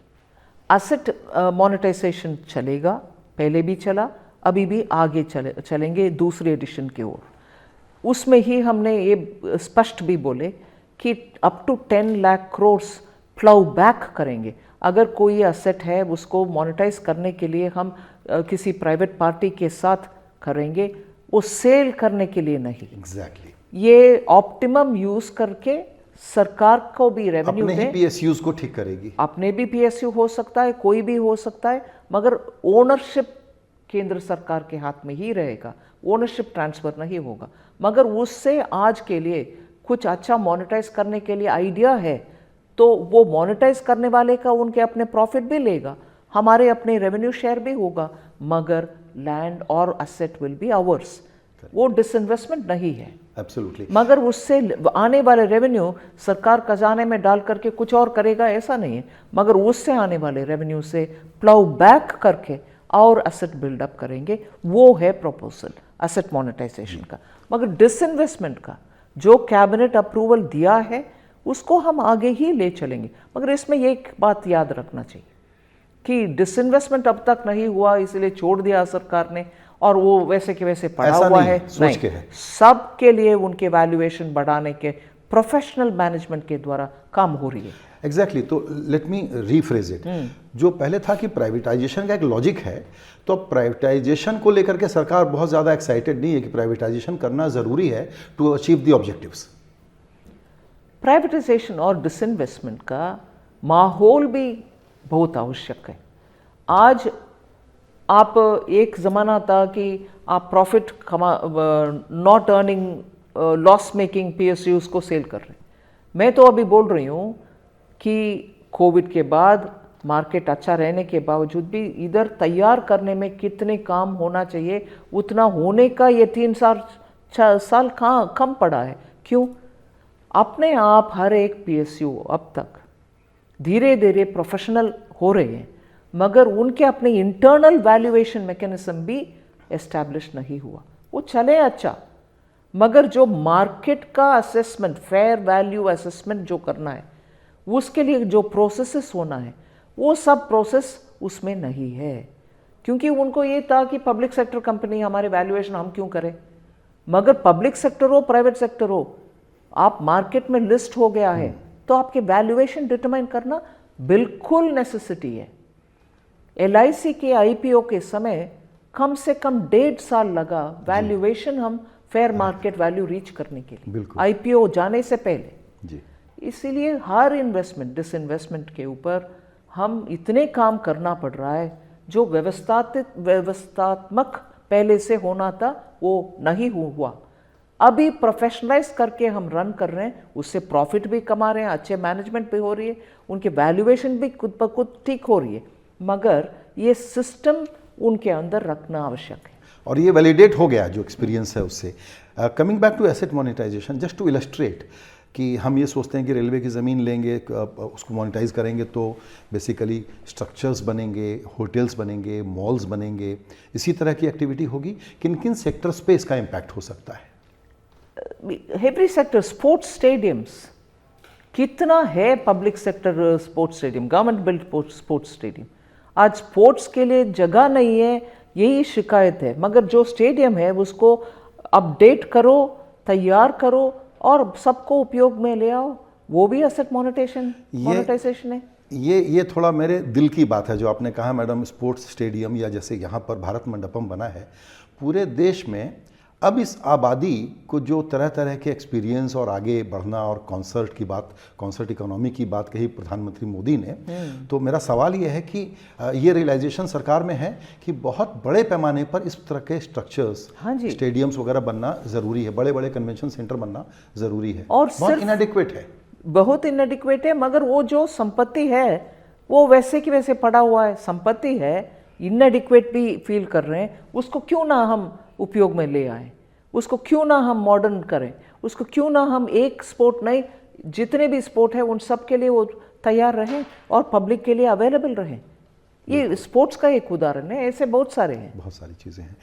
एसेट मोनेटाइजेशन चलेगा, पहले भी चला, अभी भी आगे चलेंगे दूसरे एडिशन की ओर। उसमें ही हमने ये स्पष्ट भी बोले कि up to 10 lakh crore flow back करेंगे। अगर कोई एसेट है उसको मोनेटाइज करने के लिए हम किसी प्राइवेट पार्टी के साथ करेंगे, वो सेल करने के लिए नहीं। एग्जैक्टली। ये ऑप्टिमम यूज करके सरकार को भी रेवेन्यू अपने ही पीएसयूज को ठीक करेगी। अपने भी पीएसयू हो सकता है, कोई भी हो सकता है, मगर ओनरशिप केंद्र सरकार के हाथ में ही रहेगा, ओनरशिप ट्रांसफर नहीं होगा। मगर उससे आज के लिए कुछ अच्छा मोनेटाइज करने के लिए आइडिया है तो वो मोनेटाइज करने वाले का उनके अपने प्रॉफिट भी लेगा, हमारे अपने रेवेन्यू शेयर भी होगा, मगर लैंड और एसेट विल बी आवर्स। वो डिसइन्वेस्टमेंट नहीं है। एब्सोल्युटली। मगर उससे आने वाले रेवेन्यू सरकार खजाने में डाल करके कुछ और करेगा ऐसा नहीं है, मगर उससे आने वाले रेवेन्यू से प्लाउ बैक करके और एसेट बिल्डअप करेंगे। वो है प्रपोजल एसेट मोनेटाइजेशन का। मगर डिसइन्वेस्टमेंट का जो कैबिनेट अप्रूवल दिया है उसको हम आगे ही ले चलेंगे। मगर इसमें एक बात याद रखना चाहिए कि डिसइन्वेस्टमेंट अब तक नहीं हुआ इसलिए छोड़ दिया सरकार ने और वो वैसे के वैसे पड़ा हुआ है, सोच के है। सब के लिए उनके वैल्यूएशन बढ़ाने के प्रोफेशनल मैनेजमेंट के द्वारा काम हो रही है। एग्जैक्टली। तो लेट मी रीफ्रेज इट। जो पहले था कि प्राइवेटाइजेशन का एक लॉजिक है, तो प्राइवेटाइजेशन को लेकर के सरकार बहुत ज़्यादा एक्साइटेड नहीं है कि प्राइवेटाइजेशन करना ज़रूरी है to achieve the objectives. Privatisation और डिसइन्वेस्टमेंट का माहौल भी बहुत आवश्यक है। आज आप एक ज़माना था कि आप profit not earning loss making PSUs को सेल कर रहे हैं। मैं तो अभी बोल रही हूँ कि कोविड के बाद मार्केट अच्छा रहने के बावजूद भी इधर तैयार करने में कितने काम होना चाहिए उतना होने का ये 3 साल कम पड़ा है। क्यों? अपने आप हर एक पीएसयू अब तक धीरे धीरे प्रोफेशनल हो रहे हैं, मगर उनके अपने इंटरनल वैल्यूएशन मैकेनिज्म भी एस्टैब्लिश नहीं हुआ। वो चले अच्छा, मगर जो मार्केट का असेसमेंट, फेयर वैल्यू असेसमेंट जो करना है, उसके लिए जो प्रोसेसेस होना है, वो सब प्रोसेस उसमें नहीं है। क्योंकि उनको ये था कि पब्लिक सेक्टर कंपनी हमारे वैल्यूएशन हम क्यों करें। मगर पब्लिक सेक्टर हो प्राइवेट सेक्टर हो, आप मार्केट में लिस्ट हो गया है तो आपके वैल्यूएशन डिटरमाइन करना बिल्कुल नेसेसिटी है। LIC के IPO के समय कम से कम 1.5 साल लगा वैल्यूएशन हम फेयर मार्केट वैल्यू रीच करने के लिए, IPO जाने से पहले जी। इसीलिए हर इन्वेस्टमेंट डिसइन्वेस्टमेंट के ऊपर हम इतने काम करना पड़ रहा है जो व्यवस्थात्मक पहले से होना था वो नहीं हुआ। अभी प्रोफेशनलाइज करके हम रन कर रहे हैं, उससे प्रॉफिट भी कमा रहे हैं, अच्छे मैनेजमेंट भी हो रही है, उनके वैल्यूएशन भी खुद ब खुद ठीक हो रही है, मगर ये सिस्टम उनके अंदर रखना आवश्यक है। और ये वैलिडेट हो गया जो एक्सपीरियंस है उससे। Coming back to asset monetisation, just to illustrate कि हम ये सोचते हैं कि रेलवे की ज़मीन लेंगे, उसको मोनेटाइज करेंगे तो बेसिकली स्ट्रक्चर्स बनेंगे, होटल्स बनेंगे, मॉल्स बनेंगे, इसी तरह की एक्टिविटी होगी। किन किन सेक्टर्स पे इसका इम्पैक्ट हो सकता है? एवरी सेक्टर, स्पोर्ट्स स्टेडियम्स, कितना है public sector sports stadium, government build sports stadium. आज स्पोर्ट्स के लिए जगह नहीं है, यही शिकायत है। मगर जो स्टेडियम है उसको अपडेट करो, तैयार करो और सबको उपयोग में ले आओ, वो भी एसेट मोनेटाइजेशन है। ये थोड़ा मेरे दिल की बात है जो आपने कहा मैडम, स्पोर्ट्स स्टेडियम या जैसे यहाँ पर भारत मंडपम बना है, पूरे देश में अब इस आबादी को जो तरह तरह के एक्सपीरियंस और आगे बढ़ना और कॉन्सर्ट इकोनॉमी की बात कही प्रधानमंत्री मोदी ने, तो मेरा सवाल ये है कि ये रियलाइजेशन सरकार में है कि बहुत बड़े पैमाने पर इस तरह के स्ट्रक्चर्स, हाँ जी, स्टेडियम्स वगैरह बनना ज़रूरी है, बड़े बड़े कन्वेंशन सेंटर बनना ज़रूरी है, और बहुत इनएडिक्वेट है, बहुत इनएडिक्वेट है। मगर वो जो संपत्ति है वो वैसे की वैसे पड़ा हुआ है, संपत्ति है, इनएडिक्वेट भी फील कर रहे हैं, उसको क्यों ना हम उपयोग में ले आए, उसको क्यों ना हम मॉडर्न करें, उसको क्यों ना हम एक स्पोर्ट नहीं, जितने भी स्पोर्ट है उन सब के लिए वो तैयार रहें और पब्लिक के लिए अवेलेबल रहें। ये स्पोर्ट्स का एक उदाहरण है, ऐसे बहुत सारे हैं, बहुत सारी चीज़ें हैं।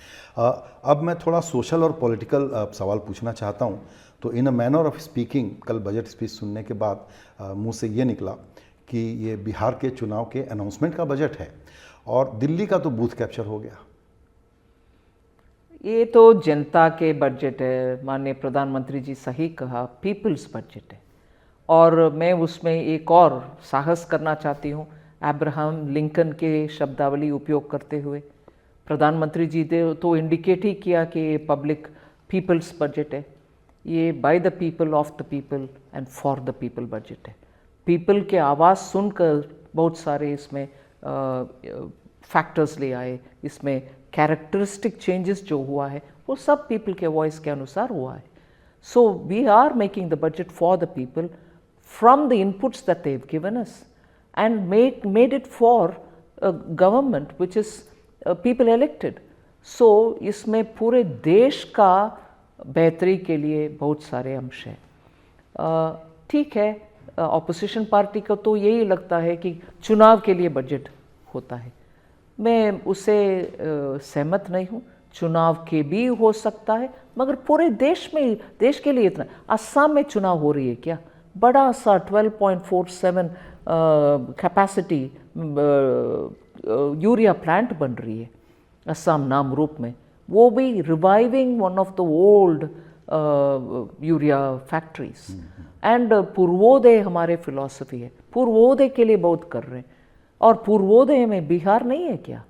अब मैं थोड़ा सोशल और पॉलिटिकल सवाल पूछना चाहता हूँ। तो इन अ मैनर ऑफ स्पीकिंग, कल बजट स्पीच सुनने के बाद मुंह से ये निकला कि ये बिहार के चुनाव के अनाउंसमेंट का बजट है और दिल्ली का तो बूथ कैप्चर हो गया। ये तो जनता के बजट है, माननीय प्रधानमंत्री जी सही कहा, पीपल्स बजट है। और मैं उसमें एक और साहस करना चाहती हूँ, अब्राहम लिंकन के शब्दावली उपयोग करते हुए। प्रधानमंत्री जी ने तो इंडिकेट ही किया कि ये पब्लिक पीपल्स बजट है, ये by the people, of the people and for the people budget है। पीपल के आवाज़ सुनकर बहुत सारे इसमें फैक्टर्स ले आए, इसमें कैरेक्टरिस्टिक चेंजेस जो हुआ है वो सब पीपल के वॉइस के अनुसार हुआ है। So we are making the budget for the people from the inputs that they have given us and made it for government which is people elected. So इसमें पूरे देश का बेहतरी के लिए बहुत सारे अंश हैं। ठीक है, ऑपोजिशन पार्टी को तो यही लगता है कि चुनाव के लिए बजट होता है, मैं उससे सहमत नहीं हूँ। चुनाव के भी हो सकता है, मगर पूरे देश में, देश के लिए इतना, असम में चुनाव हो रही है क्या, बड़ा सा 12.47 कैपेसिटी यूरिया प्लांट बन रही है असम नामरूप में, वो भी reviving one of the old urea factories. And Purvodaya हमारे फिलॉसफी है, पूर्वोदय के लिए बहुत कर रहे हैं, और पूर्वोदय में बिहार नहीं है क्या?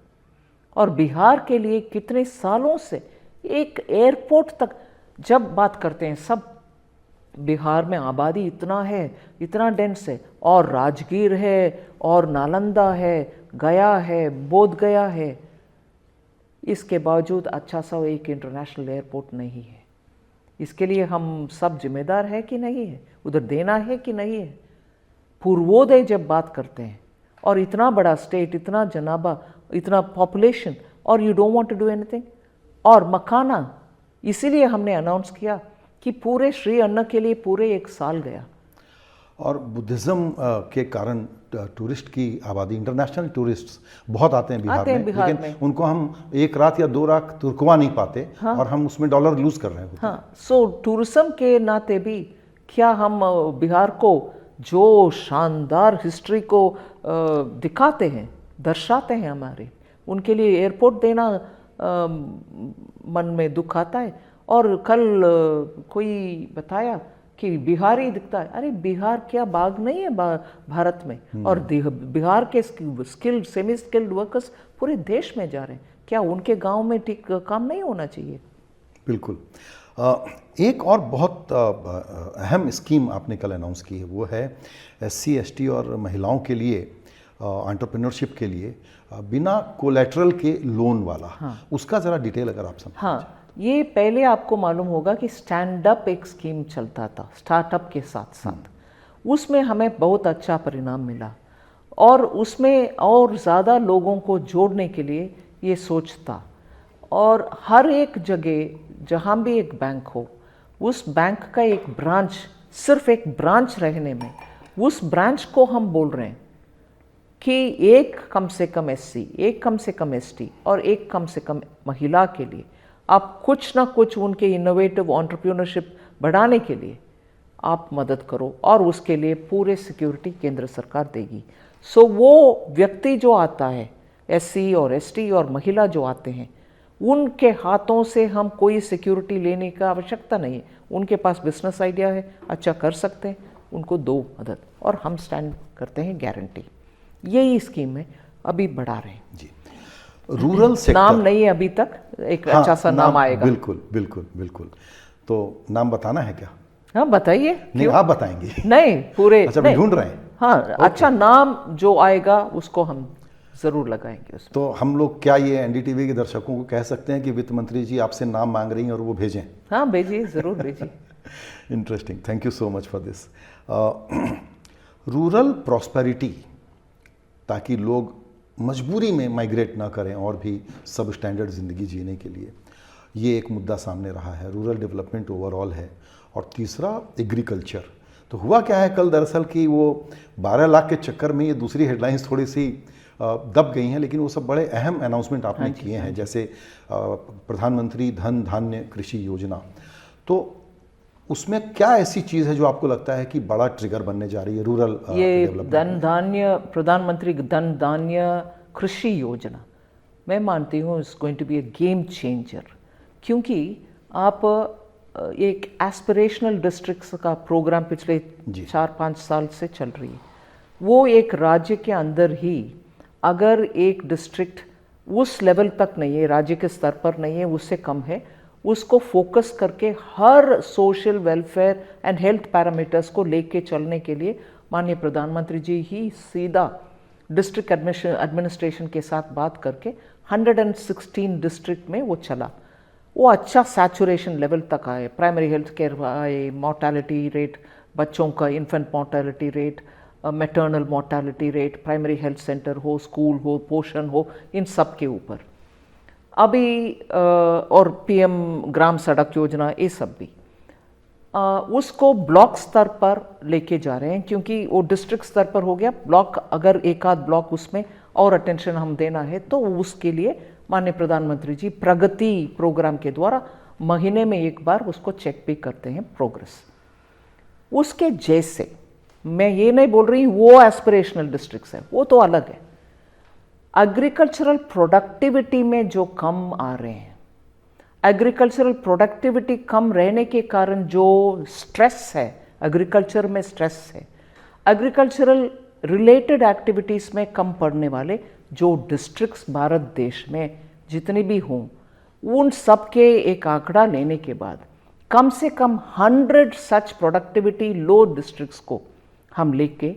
और बिहार के लिए कितने सालों से एक एयरपोर्ट तक जब बात करते हैं सब, बिहार में आबादी इतना है, इतना डेंस है, और राजगीर है, और नालंदा है, गया है, बोध गया है, इसके बावजूद अच्छा सा एक इंटरनेशनल एयरपोर्ट नहीं है। इसके लिए हम सब जिम्मेदार है कि नहीं है, उधर देना है कि नहीं है? पूर्वोदय जब बात करते हैं, और इतना बड़ा स्टेट, इतना जनाबा, इतना पॉपुलेशन, और you don't want to do anything. और मखाना, इसीलिए हमने अनाउंस किया कि पूरे श्री अन्न के लिए पूरे 1 साल गया। और बुद्धिज़्म के कारण टूरिस्ट की आबादी, इंटरनेशनल टूरिस्ट्स बहुत आते हैं बिहार में, लेकिन उनको हम 1 रात या 2 रात रुकवा नहीं पाते। हाँ। और हम उसमें डॉलर लूज कर रहे हैं। हाँ, सो टूरिज्म के नाते भी क्या हम बिहार को जो शानदार हिस्ट्री को दिखाते हैं, दर्शाते हैं हमारे, उनके लिए एयरपोर्ट देना मन में दुख आता है। और कल कोई बताया कि बिहारी दिखता है, अरे बिहार क्या बाग नहीं है भारत में? और बिहार के स्किल्ड, सेमी स्किल्ड वर्कर्स पूरे देश में जा रहे हैं, क्या उनके गांव में ठीक काम नहीं होना चाहिए? बिल्कुल। एक और बहुत अहम स्कीम आपने कल अनाउंस की है, वो है SC ST और महिलाओं के लिए, एंटरप्रेन्योरशिप के लिए बिना कोलैटरल के लोन वाला। हाँ। उसका ज़रा डिटेल अगर आप समझें। हाँ, ये पहले आपको मालूम होगा कि स्टैंड अप एक स्कीम चलता था स्टार्टअप के साथ साथ, उसमें हमें बहुत अच्छा परिणाम मिला, और उसमें और ज़्यादा लोगों को जोड़ने के लिए ये सोच था। और हर एक जगह जहाँ भी एक बैंक हो, उस बैंक का एक ब्रांच, सिर्फ एक ब्रांच रहने में, उस ब्रांच को हम बोल रहे हैं कि एक कम से कम SC, एक कम से कम ST और एक कम से कम महिला के लिए आप कुछ ना कुछ उनके इनोवेटिव एंटरप्रेन्योरशिप बढ़ाने के लिए आप मदद करो, और उसके लिए पूरे सिक्योरिटी केंद्र सरकार देगी। सो वो व्यक्ति जो आता है, SC और ST और महिला जो आते हैं, उनके हाथों से हम कोई सिक्योरिटी लेने का आवश्यकता नहीं है। उनके पास बिजनेस आइडिया है, अच्छा कर सकते हैं, उनको दो मदद, और हम स्टैंड करते हैं गारंटी। यही स्कीम है, अभी बढ़ा रहे हैं। जी। रूरल सेक्टर नाम नहीं है अभी तक, एक अच्छा सा नाम आएगा। बिल्कुल बिल्कुल बिल्कुल। तो नाम बताना है क्या? हाँ बताइए। नहीं, आप बताएंगे। नहीं पूरे अच्छा, अभी नहीं। ढूंढ रहे हैं। हाँ अच्छा नाम जो आएगा उसको हम जरूर लगाएंगे उसमें। तो हम लोग क्या ये एनडीटीवी के दर्शकों को कह सकते हैं कि वित्त मंत्री जी आपसे नाम मांग रही हैं और वो भेजें? हाँ भेजिए, जरूर भेजिए। Interesting, thank you so much for this. Rural prosperity, ताकि लोग मजबूरी में माइग्रेट ना करें और भी सब स्टैंडर्ड ज़िंदगी जीने के लिए, ये एक मुद्दा सामने रहा है। रूरल डेवलपमेंट ओवरऑल है। और तीसरा एग्रीकल्चर। तो हुआ क्या है कल दरअसल कि वो 12 लाख के चक्कर में ये दूसरी हेडलाइंस थोड़ी सी दब गई हैं, लेकिन वो सब बड़े अहम अनाउंसमेंट आपने किए हैं, जैसे प्रधानमंत्री धन धान्य कृषि योजना। तो उसमें क्या ऐसी चीज़ है जो आपको लगता है कि बड़ा ट्रिगर बनने जा रही है रूरल ये डेवलपमेंट? प्रधानमंत्री धन धान्य कृषि योजना मैं मानती हूँ is going to be a game changer, क्योंकि आप एक एस्पिरेशनल डिस्ट्रिक्ट्स का प्रोग्राम पिछले 4-5 साल से चल रही है। वो एक राज्य के अंदर ही अगर एक डिस्ट्रिक्ट उस लेवल तक नहीं है, राज्य के स्तर पर नहीं है, उससे कम है, उसको फोकस करके हर social welfare and health parameters को लेके चलने के लिए माननीय प्रधानमंत्री जी ही सीधा डिस्ट्रिक्ट एडमिनिस्ट्रेशन के साथ बात करके 116 डिस्ट्रिक्ट में वो चला। वो अच्छा सैचुरेशन लेवल तक आए, प्राइमरी हेल्थ केयर आए, मोर्टालिटी रेट बच्चों का, infant mortality rate, maternal mortality rate, primary health centre हो, स्कूल हो, पोषण हो, इन सब के ऊपर अभी और पीएम ग्राम सड़क योजना, ये सब भी उसको ब्लॉक स्तर पर लेके जा रहे हैं, क्योंकि वो डिस्ट्रिक्ट स्तर पर हो गया। ब्लॉक अगर एक आध ब्लॉक उसमें और अटेंशन हम देना है तो उसके लिए माननीय प्रधानमंत्री जी प्रगति प्रोग्राम के द्वारा महीने में एक बार उसको चेक भी करते हैं प्रोग्रेस। उसके जैसे मैं ये नहीं बोल रही वो एस्पिरेशनल डिस्ट्रिक्ट्स है, वो तो अलग है। एग्रीकल्चरल प्रोडक्टिविटी में जो कम आ रहे हैं, एग्रीकल्चरल प्रोडक्टिविटी कम रहने के कारण जो स्ट्रेस है, एग्रीकल्चर में स्ट्रेस है, एग्रीकल्चरल रिलेटेड एक्टिविटीज़ में कम पड़ने वाले जो डिस्ट्रिक्ट्स भारत देश में जितने भी हों, उन सब के एक आंकड़ा लेने के बाद कम से कम 100 सच प्रोडक्टिविटी लो डिस्ट्रिक्ट्स को हम लेके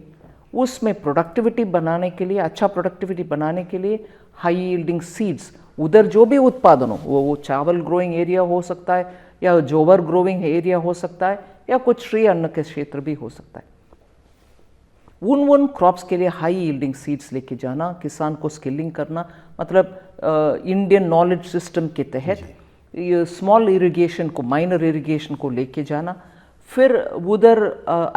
उसमें प्रोडक्टिविटी बनाने के लिए, अच्छा प्रोडक्टिविटी बनाने के लिए हाई यील्डिंग सीड्स, उधर जो भी उत्पादन हो, वो चावल ग्रोइंग एरिया हो सकता है या जोवर ग्रोइंग एरिया हो सकता है या कुछ श्री अन्न के क्षेत्र भी हो सकता है, उन क्रॉप्स के लिए हाई यील्डिंग सीड्स लेके जाना, किसान को स्किलिंग करना, मतलब इंडियन नॉलेज सिस्टम के तहत स्मॉल इरिगेशन को, माइनर इरिगेशन को लेके जाना, फिर उधर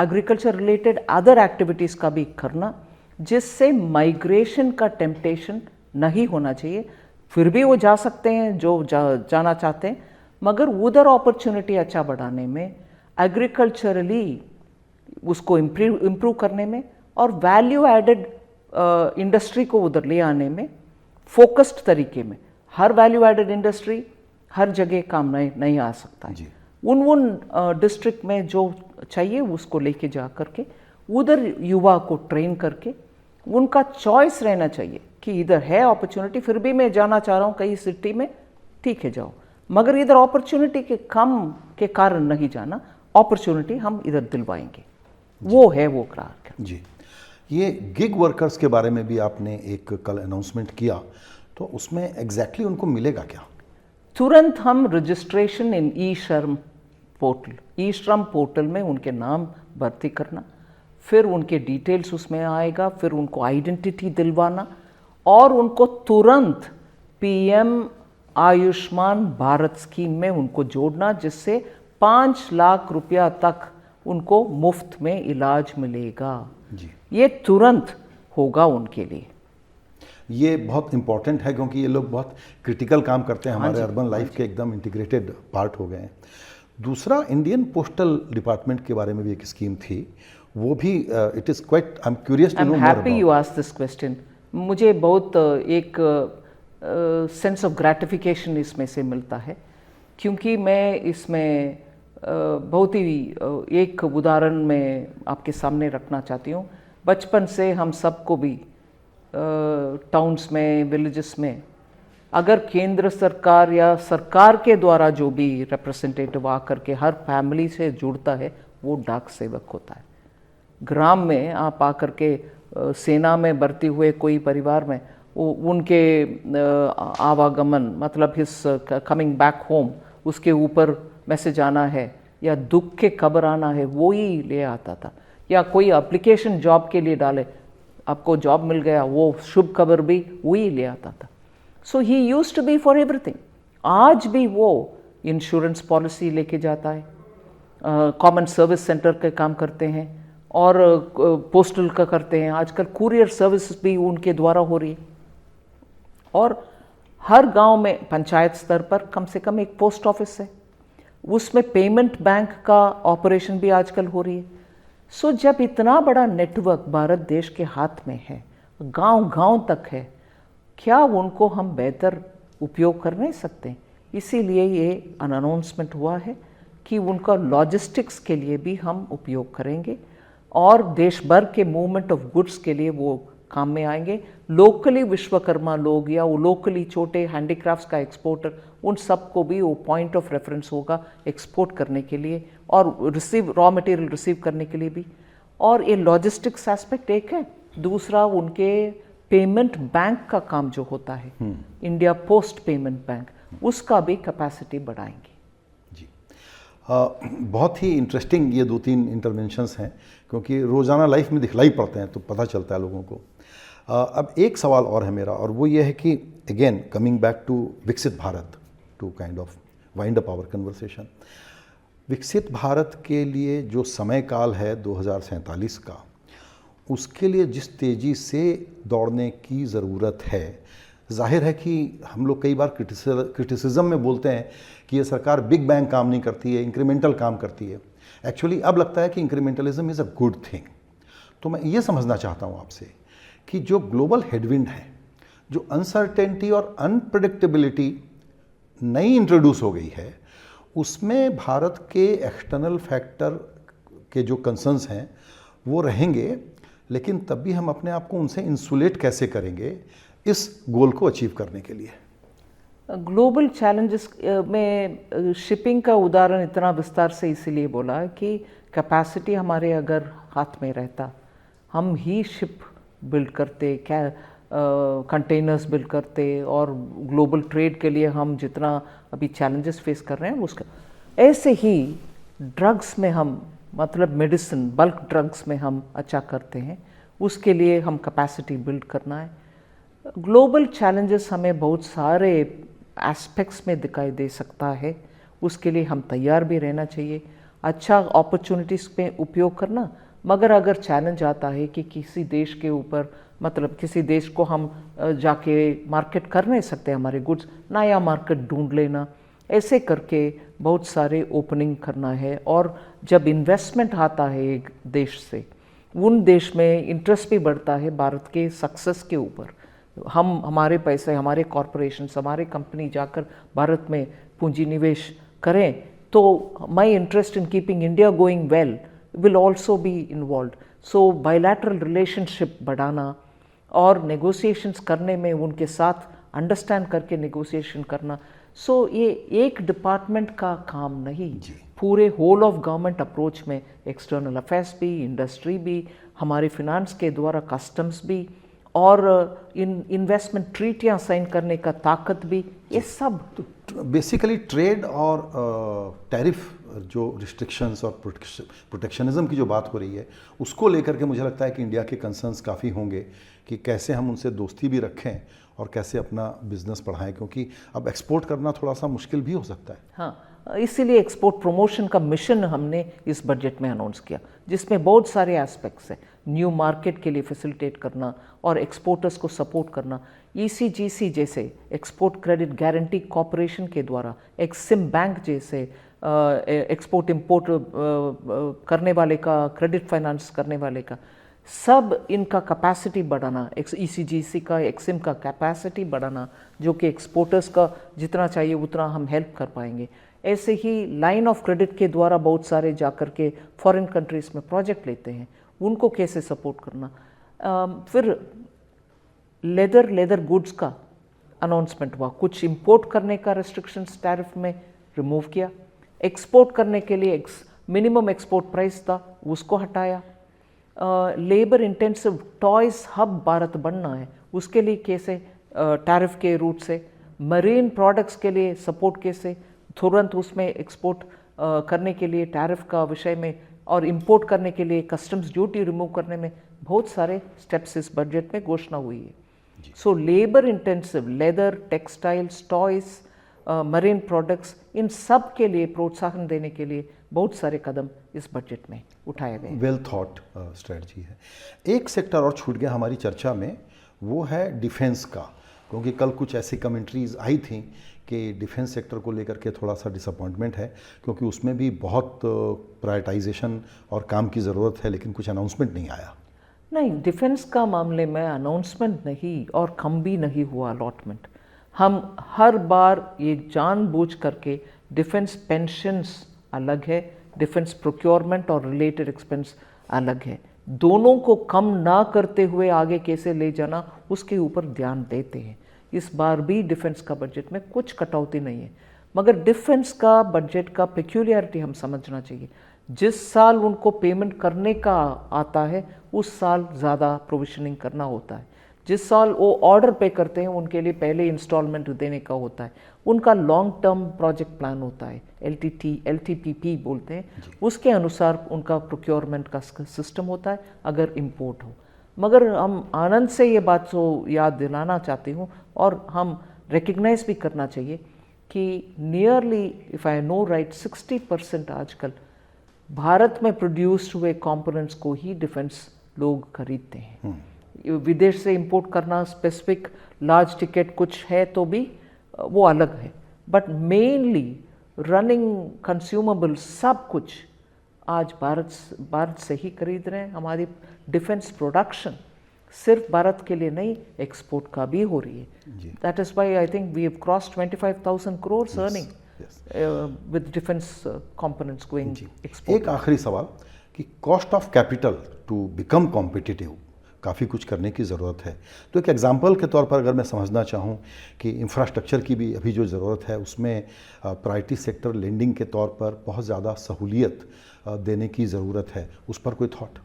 एग्रीकल्चर रिलेटेड अदर एक्टिविटीज़ का भी करना, जिससे माइग्रेशन का टेम्पटेशन नहीं होना चाहिए। फिर भी वो जा सकते हैं जो जाना चाहते हैं, मगर उधर अपॉर्चुनिटी अच्छा बढ़ाने में, एग्रीकल्चरली उसको इम्प्रूव करने में और वैल्यू एडेड इंडस्ट्री को उधर ले आने में फोकस्ड तरीके में। हर वैल्यू एडेड इंडस्ट्री हर जगह काम नहीं आ सकता है। उन डिस्ट्रिक्ट में जो चाहिए उसको लेके जा करके उधर युवा को ट्रेन करके उनका चॉइस रहना चाहिए कि इधर है अपॉर्चुनिटी, फिर भी मैं जाना चाह रहा हूँ कहीं सिटी में, ठीक है जाओ, मगर इधर अपॉर्चुनिटी के कम के कारण नहीं जाना, अपॉर्चुनिटी हम इधर दिलवाएंगे। वो है वो ग्राहक जी। ये गिग वर्कर्स के बारे में भी आपने एक कल अनाउंसमेंट किया, तो उसमें एग्जैक्टली उनको मिलेगा क्या? तुरंत हम रजिस्ट्रेशन इन ई श्रम पोर्टल में उनके नाम भर्ती करना, फिर उनके डिटेल्स उसमें आएगा, फिर उनको आइडेंटिटी दिलवाना और उनको तुरंत पीएम आयुष्मान भारत स्कीम में उनको जोड़ना, जिससे 5 लाख रुपया तक उनको मुफ्त में इलाज मिलेगा जी। ये तुरंत होगा उनके लिए। ये बहुत इंपॉर्टेंट है क्योंकि ये लोग बहुत क्रिटिकल काम करते हैं, हमारे अर्बन लाइफ के एकदम इंटीग्रेटेड पार्ट हो गए हैं। दूसरा, इंडियन पोस्टल डिपार्टमेंट के बारे में भी एक स्कीम थी, वो भी it is quite, I am curious to know more about. I am happy you asked this question. मुझे बहुत एक सेंस ऑफ ग्रेटिफिकेशन इसमें से मिलता है, क्योंकि मैं इसमें बहुत ही एक उदाहरण मैं आपके सामने रखना चाहती हूँ। बचपन से हम सबको भी टाउन्स में, विलेजेस में अगर केंद्र सरकार या सरकार के द्वारा जो भी रिप्रेजेंटेटिव आकर के हर फैमिली से जुड़ता है वो डाक सेवक होता है। ग्राम में आप आकर के सेना में भर्ती हुए कोई परिवार में उनके आवागमन मतलब हिस कमिंग बैक होम उसके ऊपर मैसेज आना है या दुख के खबर आना है वो ही ले आता था, या कोई एप्लीकेशन जॉब के लिए डाले आपको जॉब मिल गया वो शुभ खबर भी वही ले आता था। So he used to be for everything. आज भी वो इंश्योरेंस पॉलिसी लेके जाता है, कॉमन सर्विस सेंटर के काम करते हैं और पोस्टल का करते हैं। आजकल कुरियर सर्विस भी उनके द्वारा हो रही है और हर गांव में पंचायत स्तर पर कम से कम एक पोस्ट ऑफिस है, उसमें पेमेंट बैंक का ऑपरेशन भी आजकल हो रही है। सो जब इतना बड़ा नेटवर्क भारत देश के हाथ में है, गांव गांव तक है, क्या उनको हम बेहतर उपयोग कर नहीं सकते? इसीलिए ये अनाउंसमेंट हुआ है कि उनका लॉजिस्टिक्स के लिए भी हम उपयोग करेंगे और देश भर के मूवमेंट ऑफ गुड्स के लिए वो काम में आएंगे। लोकली विश्वकर्मा लोग या वो लोकली छोटे हैंडीक्राफ्ट्स का एक्सपोर्टर, उन सबको भी वो पॉइंट ऑफ रेफरेंस होगा एक्सपोर्ट करने के लिए और रॉ मटेरियल रिसीव करने के लिए भी। और ये लॉजिस्टिक्स एस्पेक्ट एक है। दूसरा उनके पेमेंट बैंक का काम जो होता है, इंडिया पोस्ट पेमेंट बैंक, उसका भी कैपेसिटी बढ़ाएंगे। जी, बहुत ही इंटरेस्टिंग ये 2-3 इंटरवेंशंस हैं क्योंकि रोज़ाना लाइफ में दिखलाई पड़ते हैं तो पता चलता है लोगों को। अब एक सवाल और है मेरा, और वो ये है कि again coming back to Viksit Bharat, to kind of wind up our conversation. Viksit Bharat के लिए जो समय काल है 2047 का, उसके लिए जिस तेज़ी से दौड़ने की ज़रूरत है, जाहिर है कि हम लोग कई बार क्रिटिसिज्म में बोलते हैं कि ये सरकार बिग बैंग काम नहीं करती है, इंक्रीमेंटल काम करती है। एक्चुअली अब लगता है कि इंक्रीमेंटलिज्म इज़ अ गुड थिंग। तो मैं ये समझना चाहता हूँ आपसे कि जो ग्लोबल हेडविंड है, जो अनसर्टेनिटी और अनप्रेडिक्टेबिलिटी नई इंट्रोड्यूस हो गई है, उसमें भारत के एक्सटर्नल फैक्टर के जो कंसर्न्स हैं वो रहेंगे, लेकिन तब भी हम अपने आप को उनसे इंसुलेट कैसे करेंगे इस गोल को अचीव करने के लिए? ग्लोबल चैलेंजेस में शिपिंग का उदाहरण इतना विस्तार से इसीलिए बोला कि कैपेसिटी हमारे अगर हाथ में रहता, हम ही शिप बिल्ड करते, कंटेनर्स बिल्ड करते और ग्लोबल ट्रेड के लिए हम जितना अभी चैलेंजेस फेस कर रहे हैं उसका, ऐसे ही ड्रग्स में हम मतलब मेडिसिन बल्क ड्रग्स में हम अच्छा करते हैं, उसके लिए हम कैपेसिटी बिल्ड करना है। ग्लोबल चैलेंजेस हमें बहुत सारे एस्पेक्ट्स में दिखाई दे सकता है, उसके लिए हम तैयार भी रहना चाहिए, अच्छा अपॉर्चुनिटीज़ पे उपयोग करना। मगर अगर चैलेंज आता है कि किसी देश के ऊपर मतलब किसी देश को हम जाके मार्केट कर नहीं सकते हमारे गुड्स, नया मार्केट ढूंढ लेना, ऐसे करके बहुत सारे ओपनिंग करना है। और जब इन्वेस्टमेंट आता है एक देश से, उन देश में इंटरेस्ट भी बढ़ता है भारत के सक्सेस के ऊपर। हम हमारे पैसे, हमारे कॉरपोरेशंस, हमारे कंपनी जाकर भारत में पूंजी निवेश करें तो my interest in keeping India going well will also be involve. So bilateral relationship बढ़ाना और नेगोशिएशंस करने में उनके साथ अंडरस्टैंड करके नेगोशिएशन करना। सो ये एक डिपार्टमेंट का काम नहीं, पूरे होल ऑफ गवर्नमेंट अप्रोच में एक्सटर्नल अफेयर्स भी, इंडस्ट्री भी, हमारे फिनांस के द्वारा कस्टम्स भी और इन्वेस्टमेंट ट्रीटियाँ साइन करने का ताकत भी, ये सब बेसिकली ट्रेड और टैरिफ जो रिस्ट्रिक्शंस और प्रोटेक्शनिज्म की जो बात हो रही है, उसको लेकर के मुझे लगता है कि इंडिया के कंसर्न्स काफ़ी होंगे कि कैसे हम उनसे दोस्ती भी रखें और कैसे अपना बिजनेस बढ़ाएं, क्योंकि अब एक्सपोर्ट करना थोड़ा सा मुश्किल भी हो सकता है। हाँ, इसीलिए एक्सपोर्ट प्रमोशन का मिशन हमने इस बजट में अनाउंस किया, जिसमें बहुत सारे एस्पेक्ट्स हैं। न्यू मार्केट के लिए फैसिलिटेट करना और एक्सपोर्टर्स को सपोर्ट करना, ECGC जैसे एक्सपोर्ट क्रेडिट गारंटी कॉर्पोरेशन के द्वारा, एक्सिम बैंक जैसे एक्सपोर्ट इंपोर्ट करने वाले का, क्रेडिट फाइनेंस करने वाले का, सब इनका कैपेसिटी बढ़ाना, ECGC का, एक्सिम का कैपेसिटी बढ़ाना, जो कि एक्सपोर्टर्स का जितना चाहिए उतना हम हेल्प कर पाएंगे। ऐसे ही लाइन ऑफ क्रेडिट के द्वारा बहुत सारे जाकर के फॉरेन कंट्रीज़ में प्रोजेक्ट लेते हैं, उनको कैसे सपोर्ट करना। फिर लेदर गुड्स का अनाउंसमेंट हुआ, कुछ इंपोर्ट करने का रिस्ट्रिक्शंस टैरिफ में रिमूव किया, एक्सपोर्ट करने के लिए मिनिमम एक्सपोर्ट प्राइस था उसको हटाया, labour intensive toys hub Bharat बनना है उसके लिए कैसे टैरिफ के रूट से, मरीन प्रोडक्ट्स के लिए सपोर्ट कैसे, तुरंत उसमें एक्सपोर्ट करने के लिए टैरिफ का विषय में और इंपोर्ट करने के लिए कस्टम्स ड्यूटी रिमूव करने में बहुत सारे स्टेप्स इस बजट में घोषणा हुई है। So labour intensive leather, textiles, toys, marine products, इन सब के लिए प्रोत्साहन देने के लिए बहुत सारे कदम इस बजट में उठाए गए। वेल थॉट स्ट्रेटजी है। एक सेक्टर और छूट गया हमारी चर्चा में, वो है डिफेंस का, क्योंकि कल कुछ ऐसी कमेंट्रीज आई थी कि डिफेंस सेक्टर को लेकर के थोड़ा सा डिसअपॉइंटमेंट है, क्योंकि उसमें भी बहुत प्रायोरिटाइजेशन और काम की ज़रूरत है, लेकिन कुछ अनाउंसमेंट नहीं आया। नहीं, डिफेंस का मामले में अनाउंसमेंट नहीं और कम भी नहीं हुआ अलॉटमेंट। हम हर बार ये जानबूझ करके डिफेंस पेंशन्स अलग है, डिफेंस प्रोक्योरमेंट और रिलेटेड एक्सपेंस अलग है, दोनों को कम ना करते हुए आगे कैसे ले जाना उसके ऊपर ध्यान देते हैं। इस बार भी डिफेंस का बजट में कुछ कटौती नहीं है, मगर डिफेंस का बजट का पेक्यूलियरिटी हम समझना चाहिए। जिस साल उनको पेमेंट करने का आता है उस साल ज़्यादा प्रोविजनिंग करना होता है, जिस साल वो ऑर्डर पे करते हैं उनके लिए पहले इंस्टॉलमेंट देने का होता है, उनका लॉन्ग टर्म प्रोजेक्ट प्लान होता है, LTPP बोलते हैं, उसके अनुसार उनका प्रोक्योरमेंट का सिस्टम होता है अगर इंपोर्ट हो। मगर हम आनंद से ये बात को याद दिलाना चाहती हूँ और हम रिकग्नाइज भी करना चाहिए कि nearly if I know right 60% आजकल भारत में प्रोड्यूस्ड हुए कंपोनेंट्स को ही डिफेंस लोग खरीदते हैं। विदेश से इंपोर्ट करना स्पेसिफिक लार्ज टिकट कुछ है तो भी वो अलग है, बट मेनली रनिंग कंज्यूमेबल सब कुछ आज भारत से ही खरीद रहे हैं। हमारी डिफेंस प्रोडक्शन सिर्फ भारत के लिए नहीं, एक्सपोर्ट का भी हो रही है। That is why I think we have crossed 25,000 crores earning with defence components going export. एक आखिरी सवाल कि cost of capital to become competitive काफ़ी कुछ करने की ज़रूरत है, तो एक एग्जांपल के तौर पर अगर मैं समझना चाहूँ कि इंफ्रास्ट्रक्चर की भी अभी जो ज़रूरत है उसमें प्रायोरिटी सेक्टर लेंडिंग के तौर पर बहुत ज़्यादा सहूलियत देने की ज़रूरत है, उस पर कोई थॉट?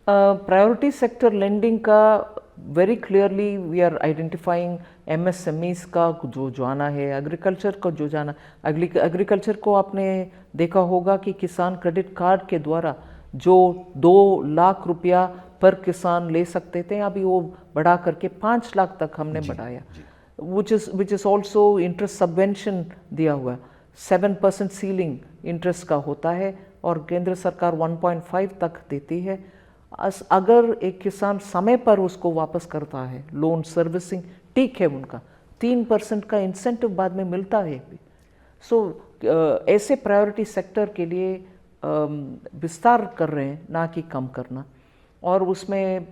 प्रायोरिटी सेक्टर लेंडिंग का very clearly we are identifying MSMEs का जो आना है, एग्रीकल्चर का जो जाना, एग्रीकल्चर को आपने देखा होगा कि किसान क्रेडिट कार्ड के द्वारा जो 2 लाख रुपया पर किसान ले सकते थे, अभी वो बढ़ा करके 5 लाख तक हमने बढ़ाया, which is also interest subvention दिया हुआ, 7% सीलिंग इंटरेस्ट का होता है और केंद्र सरकार 1.5 तक देती है। अगर एक किसान समय पर उसको वापस करता है, लोन सर्विसिंग ठीक है, उनका 3% का इंसेंटिव बाद में मिलता है। सो ऐसे प्रायोरिटी सेक्टर के लिए विस्तार कर रहे हैं, ना कि कम करना, और उसमें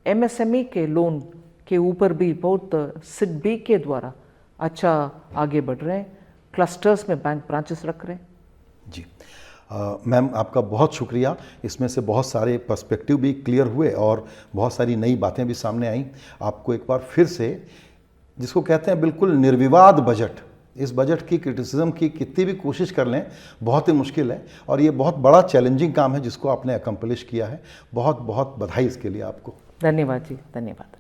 MSME के लोन के ऊपर भी बहुत SIDBI के द्वारा अच्छा आगे बढ़ रहे हैं, क्लस्टर्स में बैंक ब्रांचेस रख रहे हैं। जी मैम, आपका बहुत शुक्रिया। इसमें से बहुत सारे पर्सपेक्टिव भी क्लियर हुए और बहुत सारी नई बातें भी सामने आईं। आपको एक बार फिर से, जिसको कहते हैं बिल्कुल निर्विवाद बजट, इस बजट की क्रिटिसिज्म की कितनी भी कोशिश कर लें बहुत ही मुश्किल है, और ये बहुत बड़ा चैलेंजिंग काम है जिसको आपने अकम्प्लिश किया है। बहुत बहुत बधाई इसके लिए आपको। धन्यवाद जी, धन्यवाद।